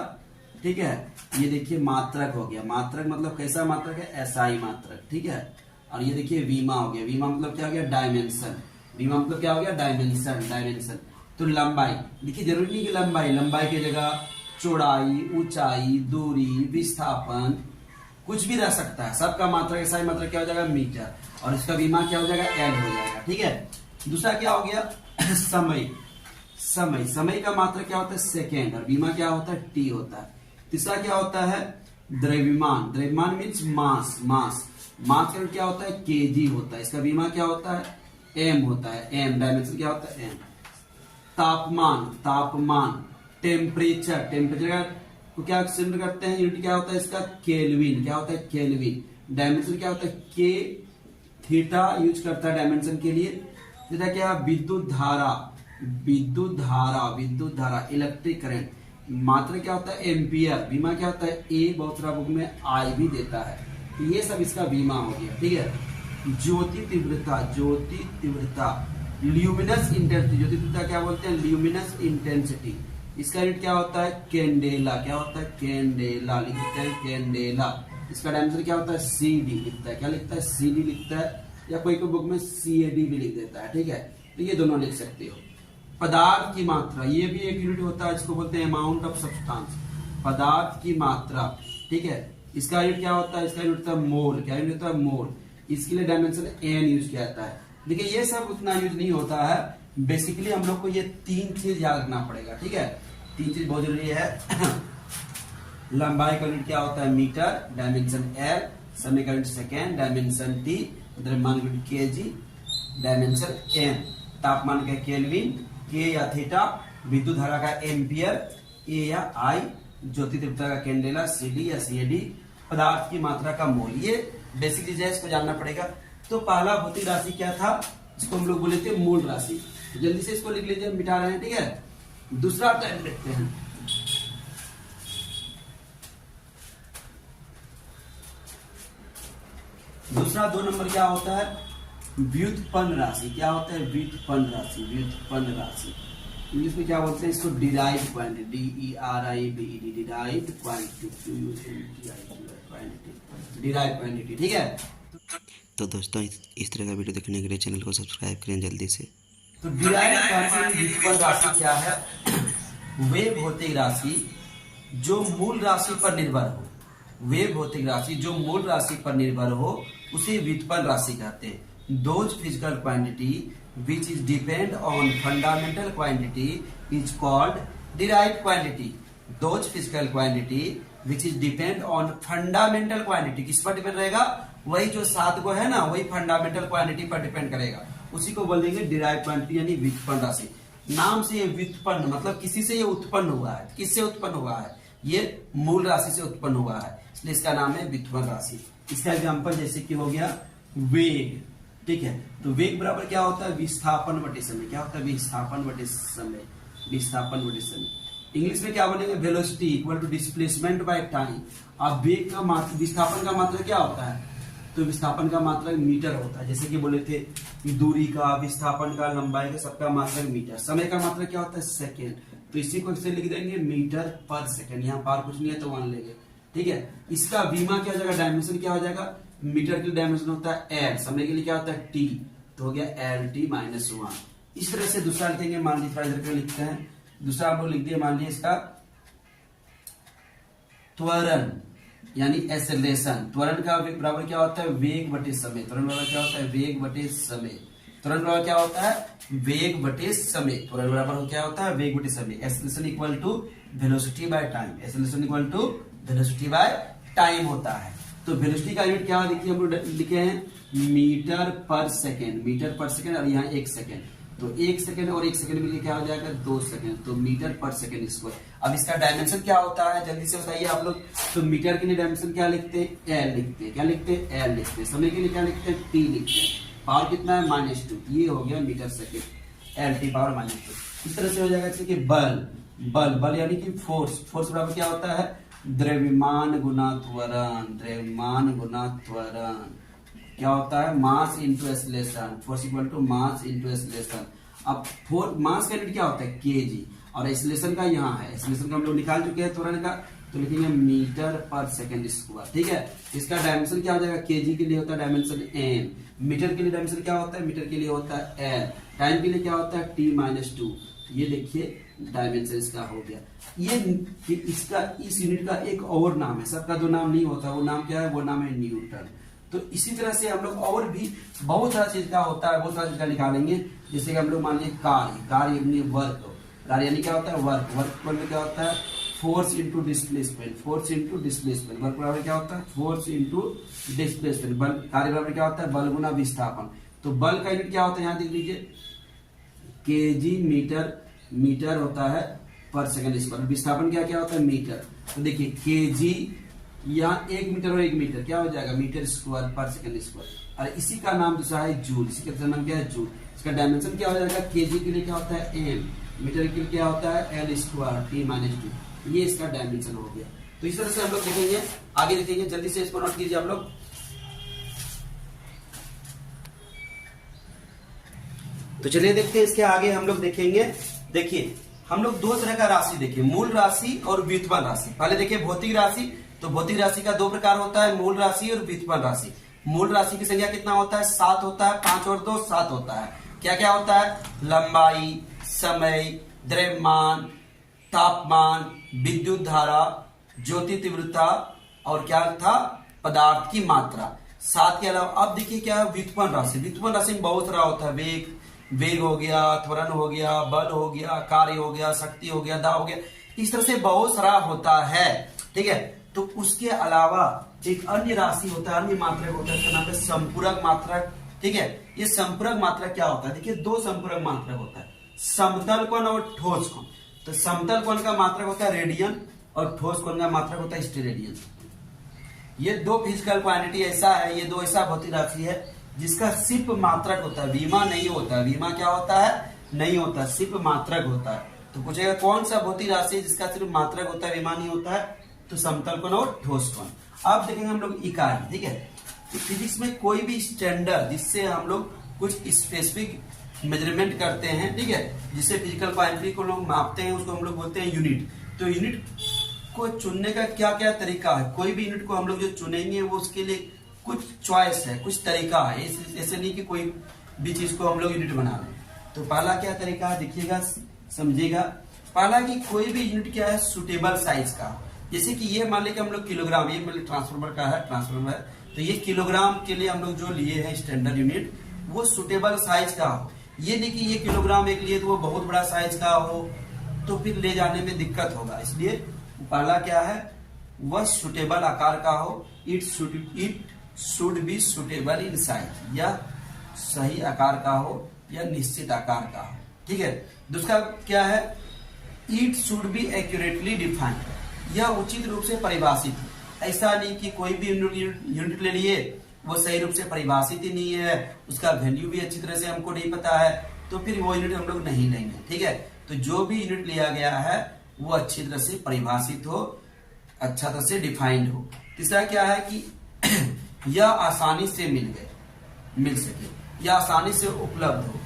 ठीक है, ये देखिए मात्रक हो गया। मात्रक मतलब कैसा मात्रक है? एसआई मात्रक। ठीक है, और ये देखिए बीमा हो गया। बीमा मतलब क्या हो गया? डायमेंशन। बीमा मतलब क्या हो गया? डायमेंशन। तो लंबाई देखिए, जरूरी नहीं कि लंबाई की जगह चौड़ाई, ऊंचाई, दूरी, विस्थापन कुछ भी रह सकता है। सबका मात्रक एसआई मात्रक क्या हो जाएगा? मीटर। और इसका बीमा क्या हो जाएगा? एल हो जाएगा। ठीक है, दूसरा क्या हो गया? समय का मात्रक क्या होता है? सेकेंड। और बीमा क्या होता है? टी होता है। तीसरा क्या होता है? द्रव्यमान मीन्स मास का क्या होता है? केजी होता है। इसका बीमा क्या होता है? एम होता है। एम डायमेंशन क्या होता है? एम। तापमान टेम्परेचर को क्या सिद्ध करते हैं? यूनिट क्या होता है इसका? केल्विन। क्या होता है? केल्विन। डायमेंशन क्या होता है? के थीटा यूज करता है डायमेंशन के लिए। जैसा क्या? विद्युत धारा इलेक्ट्रिक करंट। मात्रा क्या होता है? एम्पियर। बीमा क्या होता है? ए। बहुत सारा बुक में आई भी देता है। तो ये सब इसका बीमा हो गया। ठीक है, ज्योति तीव्रता ल्यूमिनस इंटेंसिटी। ज्योति तीव्रता क्या बोलते हैं? Luminous intensity. इसका यूनिट क्या होता है? कैंडेला। क्या होता है? कैंडेला लिखते हैं, कैंडेला। इसका डायमेंशन क्या होता है? सीडी लिखता है। क्या लिखता है? सीडी लिखता है, या कोई बुक में सीएडी भी लिख देता है। ठीक है, तो ये दोनों लिख सकते हो। पदार्थ की मात्रा, ये भी एक यूनिट होता है जिसको बोलते हैं अमाउंट ऑफ सब्सटेंस। पदार्थ की मात्रा। ठीक है, इसका यूनिट क्या होता है? इसका यूनिट होता है मोल। क्या यूनिट होता है? मोल। इसके लिए डायमेंशन एन यूज किया जाता है। देखिए ये सब उतना यूज नहीं होता है। बेसिकली हम लोग को ये 3 चीज याद रखना पड़ेगा। ठीक है, 3 चीज बहुत जरूरी है। लंबाई का यूनिट क्या होता है? मीटर। Dimension L. समय का यूनिट सेकेंड। Dimension T. द्रव्यमान का यूनिट केजी। Dimension M. तापमान का केल्विन। के या थीटा। विद्युत धारा का एम्पियर। ए या आई। ज्योति तीव्रता का कैंडेला। सीडी या सीएडी। पदार्थ की मात्रा का मोल। ये बेसिक चीज है, इसको जानना पड़ेगा। तो पहला भौतिक राशि क्या था? जिसको हम लोग बोले थे मूल राशि। जल्दी से इसको लिख लीजिए, मिटा रहे हैं। ठीक है, दूसरा टाइम लिखते हैं। दूसरा 2 नंबर क्या होता है? व्युत्पन्न राशि। क्या होता है? व्युत्पन्न राशि। इंग्लिश में क्या बोलते हैं इसको? Derived quantity. DERIVED derived quantity. ठीक है, तो दोस्तों इस तरह का वीडियो देखने के लिए चैनल को सब्सक्राइब करें जल्दी से। तो डिराइव्ड क्वांटिटी व्युत्पन्न राशि क्या है? वे भौतिक राशि जो मूल राशि पर निर्भर हो उसे व्युत्पन्न राशि कहते हैं। Those physical quantity which is depend on fundamental quantity is called derived quantity. Those physical quantity which is depend on fundamental quantity, किस पर डिपेंड रहेगा? वही जो 7 को है ना, वही फंडामेंटल क्वांटिटी पर डिपेंड करेगा। उसी को बोल देंगे डिराइव्ड क्वांटिटी यानी व्युत्पन्न राशि। नाम से ये व्युत्पन्न मतलब किसी से ये उत्पन्न हुआ है। किससे उत्पन्न हुआ है? ये मूल राशि से उत्पन्न हुआ है, इसलिए इसका नाम है व्युत्पन्न राशि। इसका एग्जाम्पल जैसे कि हो गया वेग। ठीक है, तो वेग बराबर क्या होता है? विस्थापन बटे समय। क्या होता है? विस्थापन बटे समय। इंग्लिश में क्या बोलेंगे? Velocity equal to displacement by time. अब वेग का मात्रा, विस्थापन का मात्रा क्या होता है? तो विस्थापन का मात्रा मीटर होता है। जैसे कि बोले थे दूरी का, विस्थापन का, लंबाई का, सबका मात्रा मीटर। समय का मात्रा क्या होता है? सेकेंड। तो इसी को इसे लिख देंगे मीटर पर सेकेंड। यहाँ पार कुछ नहीं है तो 1 लेंगे। ठीक है, इसका बीमा क्या हो जाएगा? डायमेंशन क्या हो जाएगा? मीटर के लिए डायमेंशन होता है एल। समय के लिए क्या होता है? टी। तो हो गया LT-1। इस तरह से दूसरा लिखेंगे। मान लीजिए थोड़ा इधर लिखते हैं। दूसरा आप लोग लिख दिए, मान लीजिए इसका त्वरण यानी एक्सेलरेशन। त्वरण का बराबर क्या होता है? वेग बटे समय। त्वरण बराबर क्या होता है? वेग बटे समय। त्वरण बराबर क्या होता है? वेग बटे समय। त्वरण बराबर क्या होता है? वेग बटे समय। Acceleration equal to velocity by time. Acceleration equal to velocity by time होता है। तो वेलोसिटी का यूनिट क्या देखिए हम लोग लिखे हैं? मीटर पर सेकेंड। मीटर पर सेकेंड और यहाँ 1 सेकेंड। तो 1 सेकंड और 1 सेकंड मिलकर क्या हो जाएगा 2 सेकंड, तो मीटर पर सेकंड स्क्वायर। अब इसका डायमेंशन क्या होता है जल्दी से बताइए आप लोग। तो मीटर के लिए डायमेंशन क्या लिखते हैं, एल लिखते हैं। क्या लिखते हैं, एल लिखते हैं। समय के लिए क्या लिखते हैं, टी लिखते हैं। पावर कितना है, -2। ये हो गया metre second, L T power -2। इस तरह से हो जाएगा जैसे कि बल यानी कि फोर्स बराबर क्या होता है, द्रव्यमान गुना त्वरण। द्रव्यमान गुना त्वरण क्या होता है, mass into acceleration. Force equal to mass into acceleration. अब मास का यूनिट क्या होता है, केजी, और एक्सीलरेशन का यहाँ है, एक्सीलरेशन का हम लोग निकाल चुके हैं त्वरण का, तो लिखेंगे मीटर पर सेकंड स्क्वायर। ठीक है, इसका डायमेंशन क्या हो जाएगा, केजी के लिए होता है डायमेंशन एम, मीटर के लिए डायमेंशन क्या होता है, मीटर के लिए होता है एल, टाइम के लिए क्या होता है t-2। ये देखिए डायमेंशन इसका हो गया। ये इसका इस यूनिट का एक और नाम है, सबका दो नाम नहीं होता, वो नाम क्या है, वो नाम है न्यूटन। तो इसी तरह से हम लोग और भी बहुत सारा चीज का होता है, बहुत सारा चीज का निकालेंगे। जैसे कि हम लोग मान लीजिए कार्य यानी वर्क, कार्य यानी क्या होता है, वर्क में क्या होता है, force into displacement. Force into displacement, work बराबर क्या होता है, फोर्स इंटू डिस्प्लेसमेंट। बल कार्य बराबर क्या होता है, बल गुना विस्थापन। तो बल का यूनिट क्या होता है, यहाँ देख लीजिए, केजी मीटर होता है पर सेकंड स्क्वायर। विस्थापन क्या होता है, मीटर। तो देखिए केजी, यहाँ 1 मीटर और 1 मीटर क्या हो जाएगा, मीटर स्क्वायर पर सेकंड स्क्वायर। और इसी का नाम दूसरा है जूल। इसी का दूसरा नाम क्या है, जूल। इसका डायमेंशन क्या हो जाएगा, केजी के लिए क्या होता है एम, मीटर के लिए क्या होता है एल स्क्वायर t-2। ये इसका डायमेंशन हो गया। तो इस तरह से हम लोग देखेंगे, आगे देखेंगे, जल्दी से इसको नोट कीजिए आप लोग। तो चलिए देखते हैं इसके आगे हम लोग देखेंगे। देखिए हम लोग दो तरह का राशि देखें, मूल राशि और व्युत्पन्न राशि। पहले देखिए भौतिक राशि। तो भौतिक राशि का दो प्रकार होता है, मूल राशि और व्युत्पन्न राशि। मूल राशि की संख्या कितना होता है, 7 होता है, 5 और 2 7 होता है। क्या क्या होता है, लंबाई, समय, द्रव्यमान, तापमान, विद्युत धारा, ज्योति तीव्रता, और क्या था, पदार्थ की मात्रा। 7 के अलावा अब देखिए क्या है, व्युत्पन्न राशि। व्युत्पन्न राशि में बहुत सारा होता है, वेग हो गया, त्वरण हो गया, बल हो गया, कार्य हो गया, शक्ति हो गया, दाब हो गया। इस तरह से बहुत सारा होता है। ठीक है, तो उसके अलावा एक अन्य राशि होता है, अन्य मात्रक होता है, इसका नाम है संपूरक मात्रक। ठीक है, ये संपूरक मात्रक क्या होता है, देखिए 2 संपूरक मात्रक होता है, समतल कोण और ठोस कोण। तो समतल कोण का मात्रक होता है रेडियन और ठोस कोण का मात्रक होता है स्टेरेडियन। ये 2 फिजिकल क्वांटिटी ऐसा है, ये 2 ऐसा भौतिक राशि है जिसका सिर्फ मात्रक होता है, विमा नहीं होता है। विमा क्या होता है, नहीं होता, सिर्फ मात्रक होता है। तो पूछेगा कौन सा भौतिक राशि जिसका सिर्फ मात्रक होता है, विमा नहीं होता है, तो समतल कोण और ठोस कोण। अब देखेंगे हम लोग इकाई। ठीक है, तो फिजिक्स में कोई भी स्टैंडर्ड जिससे हम लोग कुछ स्पेसिफिक मेजरमेंट करते हैं, ठीक है, जिससे फिजिकल क्वांटिटी को लोग मापते हैं, उसको हम लोग बोलते हैं यूनिट। तो यूनिट को चुनने का क्या क्या तरीका है, कोई भी यूनिट को हम लोग जो चुनेंगे वो उसके लिए कुछ चॉइस है, कुछ तरीका है। ऐसे नहीं कि कोई भी चीज को हम लोग यूनिट बना लें। तो पहला क्या तरीका है, देखिएगा समझिएगा। पहला कि कोई भी यूनिट क्या है, सुटेबल साइज का। जैसे कि ये मान लें कि हम लोग किलोग्राम, ये मान ट्रांसफार्मर का है, ट्रांसफार्मर, तो ये किलोग्राम के लिए हम लोग जो लिए हैं स्टैंडर्ड यूनिट, वो सुटेबल साइज का हो। ये नहीं कि ये किलोग्राम एक लिए तो वो बहुत बड़ा साइज का हो, तो फिर ले जाने में दिक्कत होगा। इसलिए पहला क्या है, वह सुटेबल आकार का हो। It should be suitable in size, या सही आकार का हो या निश्चित आकार का हो। ठीक है, दूसरा क्या है, it should be accurately defined, यह उचित रूप से परिभाषित है। ऐसा नहीं कि कोई भी यूनिट ले लिए वो सही रूप से परिभाषित ही नहीं है, उसका वैल्यू भी अच्छी तरह से हमको नहीं पता है, तो फिर वो यूनिट हम लोग नहीं लेंगे। ठीक है, तो जो भी यूनिट लिया गया है वो अच्छी तरह से परिभाषित हो, अच्छा तरह से डिफाइंड हो। तीसरा क्या है कि यह आसानी से मिल सके, यह आसानी से उपलब्ध हो।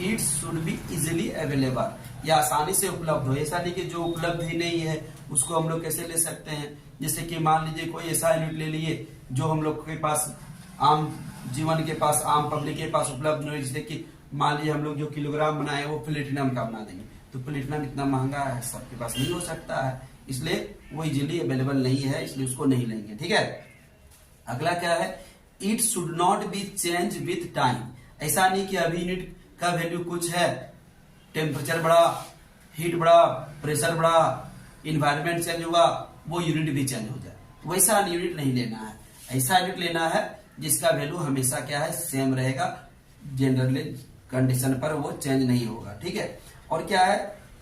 It should be easily available, यह आसानी से उपलब्ध हो। ऐसा नहीं कि जो उपलब्ध ही नहीं है उसको हम लोग कैसे ले सकते हैं। जैसे कि मान लीजिए कोई ऐसा यूनिट ले लिए जो हम लोग के पास आम जीवन के पास, आम पब्लिक के पास उपलब्ध नहीं। जैसे कि मान लीजिए हम लोग जो किलोग्राम बनाए वो प्लेटिनम का बना देंगे, तो प्लेटिनम इतना महंगा है, सबके पास नहीं हो सकता है, इसलिए वो इजिली अवेलेबल नहीं है, इसलिए उसको नहीं लेंगे। ठीक है, अगला क्या है, it should not be change with time. ऐसा नहीं कि अभी यूनिट का वैल्यू कुछ है, टेम्परेचर बढ़ा, हीट बढ़ा, प्रेशर बढ़ा, इन्वायरमेंट चेंज हुआ, वो यूनिट भी चेंज हो जाए, वैसा यूनिट नहीं लेना है। ऐसा यूनिट लेना है जिसका वैल्यू हमेशा क्या है, सेम रहेगा, जनरली कंडीशन पर वो चेंज नहीं होगा, ठीक है। और क्या है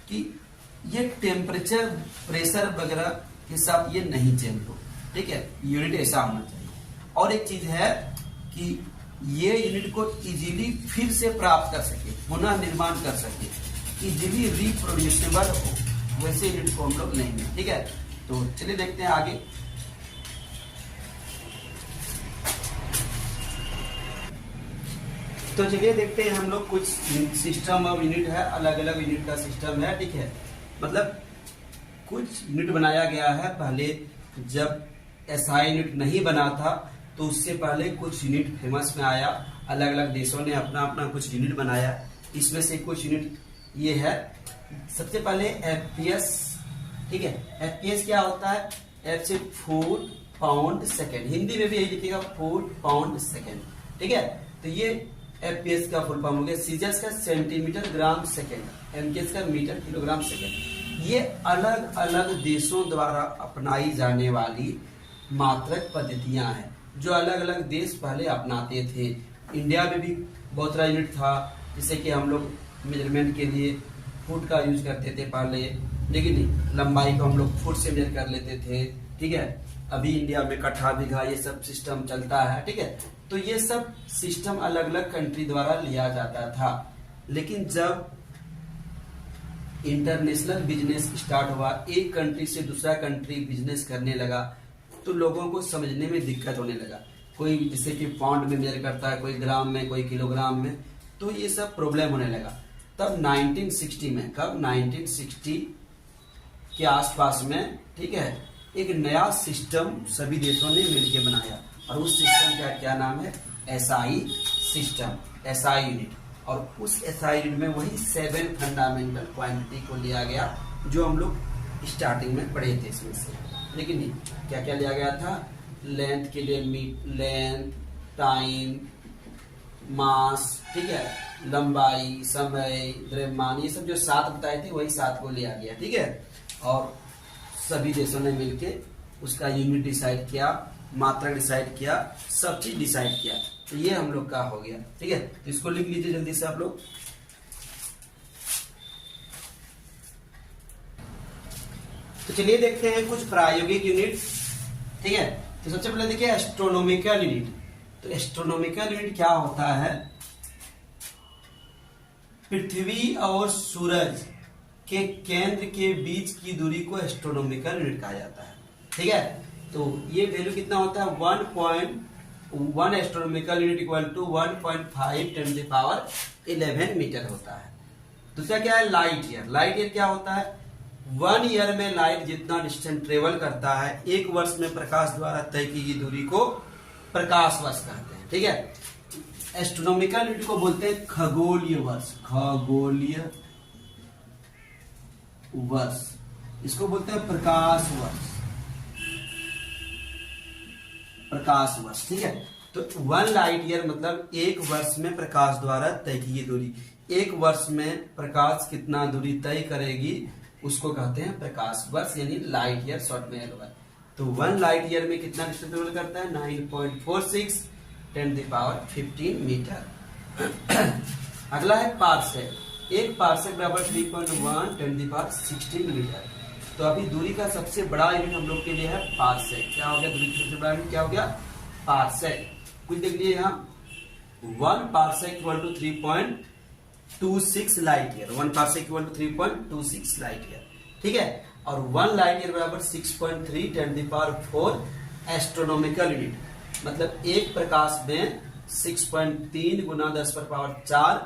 कि ये टेम्परेचर प्रेशर वगैरह के साथ ये नहीं चेंज हो, ठीक है, यूनिट ऐसा होना चाहिए। और एक चीज है कि ये यूनिट को इजीली फिर से प्राप्त कर सके, पुनः निर्माण कर सके, इजीली रिप्रोड्यूसिबल हो, वैसे यूनिट को हम लोग लेंगे, ठीक है। तो चलिए देखते हैं आगे। तो चलिए देखते हैं हम लोग कुछ सिस्टम ऑफ यूनिट है, अलग अलग यूनिट का सिस्टम है, ठीक है। मतलब कुछ यूनिट बनाया गया है पहले, जब एसआई यूनिट नहीं बना था तो उससे पहले कुछ यूनिट फेमस में आया, अलग अलग देशों ने अपना अपना कुछ यूनिट बनाया। इसमें से कुछ यूनिट ये है, सबसे पहले एफपीएस, ठीक है। एफपीएस क्या होता है? एफ से फुट पाउंड सेकेंड, हिंदी में भी यही लिखेगा फुट पाउंड सेकेंड, ठीक है। तो ये एफपीएस का फुल फॉर्म हो गया। सीजीएस का सेंटीमीटर ग्राम सेकेंड, एमकेएस का मीटर किलोग्राम सेकेंड। ये अलग अलग देशों द्वारा अपनाई जाने वाली मात्रक पद्धतियां हैं जो अलग अलग देश पहले अपनाते थे। इंडिया में भी बहुत सारा यूनिट था, जैसे कि हम लोग मेजरमेंट के लिए फुट का यूज करते थे पहले, लेकिन लंबाई को हम लोग फुट से मेजर कर लेते थे, ठीक है। अभी इंडिया में कट्ठा बीघा ये सब सिस्टम चलता है, ठीक है। तो ये सब सिस्टम अलग अलग कंट्री द्वारा लिया जाता था। लेकिन जब इंटरनेशनल बिजनेस स्टार्ट हुआ, एक कंट्री से दूसरा कंट्री बिजनेस करने लगा, तो लोगों को समझने में दिक्कत होने लगा। कोई जैसे कि पाउंड में मेजर करता है, कोई ग्राम में, कोई किलोग्राम में, तो ये सब प्रॉब्लम होने लगा। तब 1960 में, कब 1960 के आसपास में, ठीक है, एक नया सिस्टम सभी देशों ने मिलकर बनाया, और उस सिस्टम का क्या नाम है? SI system, SI unit. और उस एसआई यूनिट में वही 7 फंडामेंटल क्वांटिटी को लिया गया जो हम लोग स्टार्टिंग में पढ़े थे इसमें से। लेकिन क्या क्या लिया गया था? लेंथ के लिए लेंथ, टाइम, मास, ठीक है, लंबाई, समय, द्रव्यमान, ये सब जो 7 बताए थे वही 7 को लिया गया, ठीक है। और सभी देशों ने मिलके उसका यूनिट डिसाइड किया, मात्रा डिसाइड किया, सब चीज डिसाइड किया। तो ये हम लोग का हो गया, ठीक है। तो इसको लिख लीजिए जल्दी से आप लोग। तो चलिए देखते हैं कुछ प्रायोगिक यूनिट, ठीक है। तो सबसे पहले देखिए एस्ट्रोनॉमिकल यूनिट। तो एस्ट्रोनॉमिकल यूनिट क्या होता है? पृथ्वी और सूरज के केंद्र के बीच की दूरी को एस्ट्रोनॉमिकल यूनिट कहा जाता है, ठीक है। तो ये वैल्यू कितना होता है? 1.1 astronomical unit equal to 1.5 × 10⁻11 metre होता है। दूसरा क्या है? Light year. लाइट ईयर क्या होता है? 1 ईयर में लाइट जितना डिस्टेंस ट्रेवल करता है, 1 वर्ष में प्रकाश द्वारा तय की गई दूरी को प्रकाश वर्ष कहते हैं, ठीक है। एस्ट्रोनॉमिकल यूनिट को बोलते हैं खगोलीय वर्ष, खगोलीय वर्ष। इसको बोलते हैं प्रकाश वर्ष, प्रकाश वर्ष, ठीक है। तो 1 लाइट ईयर मतलब 1 वर्ष में प्रकाश द्वारा तय की गई दूरी। 1 वर्ष में प्रकाश कितना दूरी तय करेगी उसको कहते हैं प्रकाश वर्ष, यानी लाइट ईयर शॉर्ट में होगा। तो 1 लाइट ईयर में कितना डिस्टेंस ट्रेवल करता है? 9.46 × 10⁻15 मीटर। अगला है पार्सेक। 1 पार्सेक बराबर 3.1 × 10⁻16 मीटर। तो अभी दूरी का सबसे बड़ा यूनिट हम लोग के लिए है पार्सेक। क्या हो गया? दूरी का सबसे बड़ा यूनिट क्या हो गया? पार्सेक। कुछ देख लीजिए यहाँ, 1 parsec equal to 3.26 light year. 1 parsec equal to 3.26 light year, ठीक है। और 1 लाइट ईयर बराबर 6.3 × 10⁻4 एस्ट्रोनॉमिकल यूनिट। मतलब एक प्रकाश में 6.3 × 10⁻4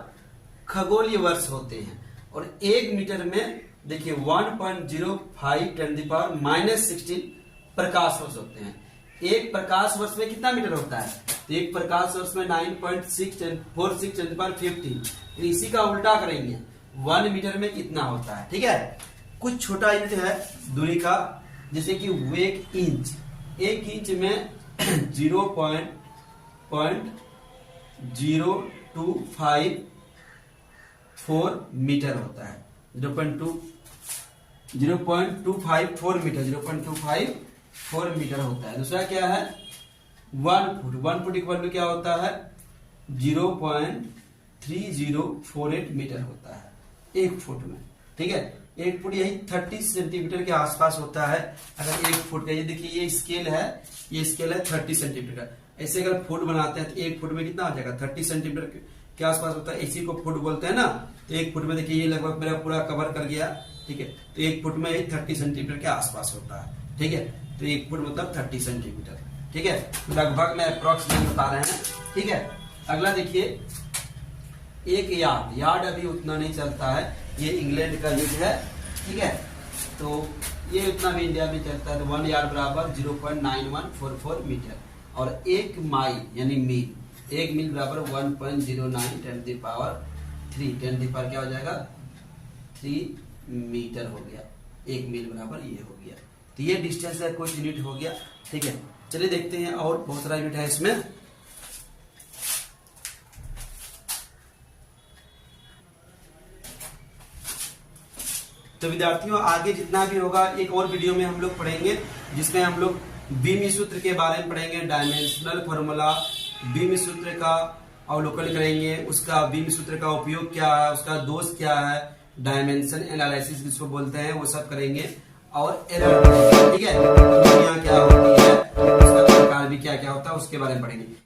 खगोलीय वर्ष होते हैं। और 1 मीटर में देखिए 1.05 × 10⁻16 प्रकाश वर्ष होते हैं। एक प्रकाश वर्ष में कितना मीटर होता है? तो एक प्रकाश वर्ष में 9.46 × 10⁻15। इसी का उल्टा करेंगे, 1 मीटर में कितना होता है, ठीक है। कुछ छोटा यूनिट है दूरी का, जैसे कि 1 इंच। 1 इंच में 0.0254 मीटर होता है। 0.254 मीटर, 0.254 मीटर होता है। दूसरा क्या है? 1 फुट। 1 फुट इक्वल टू क्या होता है? 0.2 3048 मीटर होता है 1 फुट में। ठीक है, 1 फुट यही 30 सेंटीमीटर के आसपास होता है। अगर 1 फुट का, ये देखिए ये स्केल है 30 सेंटीमीटर का। ऐसे अगर फुट बनाते हैं तो 1 फुट में कितना हो जाएगा, 30 सेंटीमीटर के आसपास होता है। इसी को फुट बोलते हैं ना। तो 1 फुट में देखिए ये लगभग मेरा पूरा कवर कर गया। ठीक है, तो 1 फुट में 30 सेंटीमीटर के आसपास होता है। ठीक है, तो 1 फुट मतलब 30 सेंटीमीटर। ठीक है, लगभग में अप्रोक्सीमेट बता रहे हैं। ठीक है, अगला देखिए, एक यार्ड अभी उतना नहीं चलता है, ये इंग्लैंड का युद्ध है। ठीक है, तो ये उतना भी इंडिया में चलता है। तो 1 यार्ड बराबर 0.9144 मीटर, और 1 माइल यानी मील, 1 मील बराबर 1.09 10 की पावर 3, 10 की पावर क्या हो जाएगा 3 मीटर हो गया। 1 मील बराबर ये हो गया। तो ये डिस्टेंस का कुछ यूनिट हो गया। ठीक है, चलिए देखते हैं, और बहुत सारा यूनिट है इसमें। तो विद्यार्थियों, आगे जितना भी होगा एक और वीडियो में हम लोग पढ़ेंगे, जिसमें हम लोग बीम सूत्र के बारे में पढ़ेंगे, डायमेंशनल फॉर्मूला, बीम सूत्र का अवलोकन करेंगे, उसका बीम सूत्र का उपयोग क्या है, उसका दोष क्या है, डायमेंशन एनालिसिस जिसको बोलते हैं, वो सब करेंगे। और एरर, ठीक है, क्या होती है, उसका प्रकार भी क्या क्या होता है, उसके बारे में पढ़ेंगे।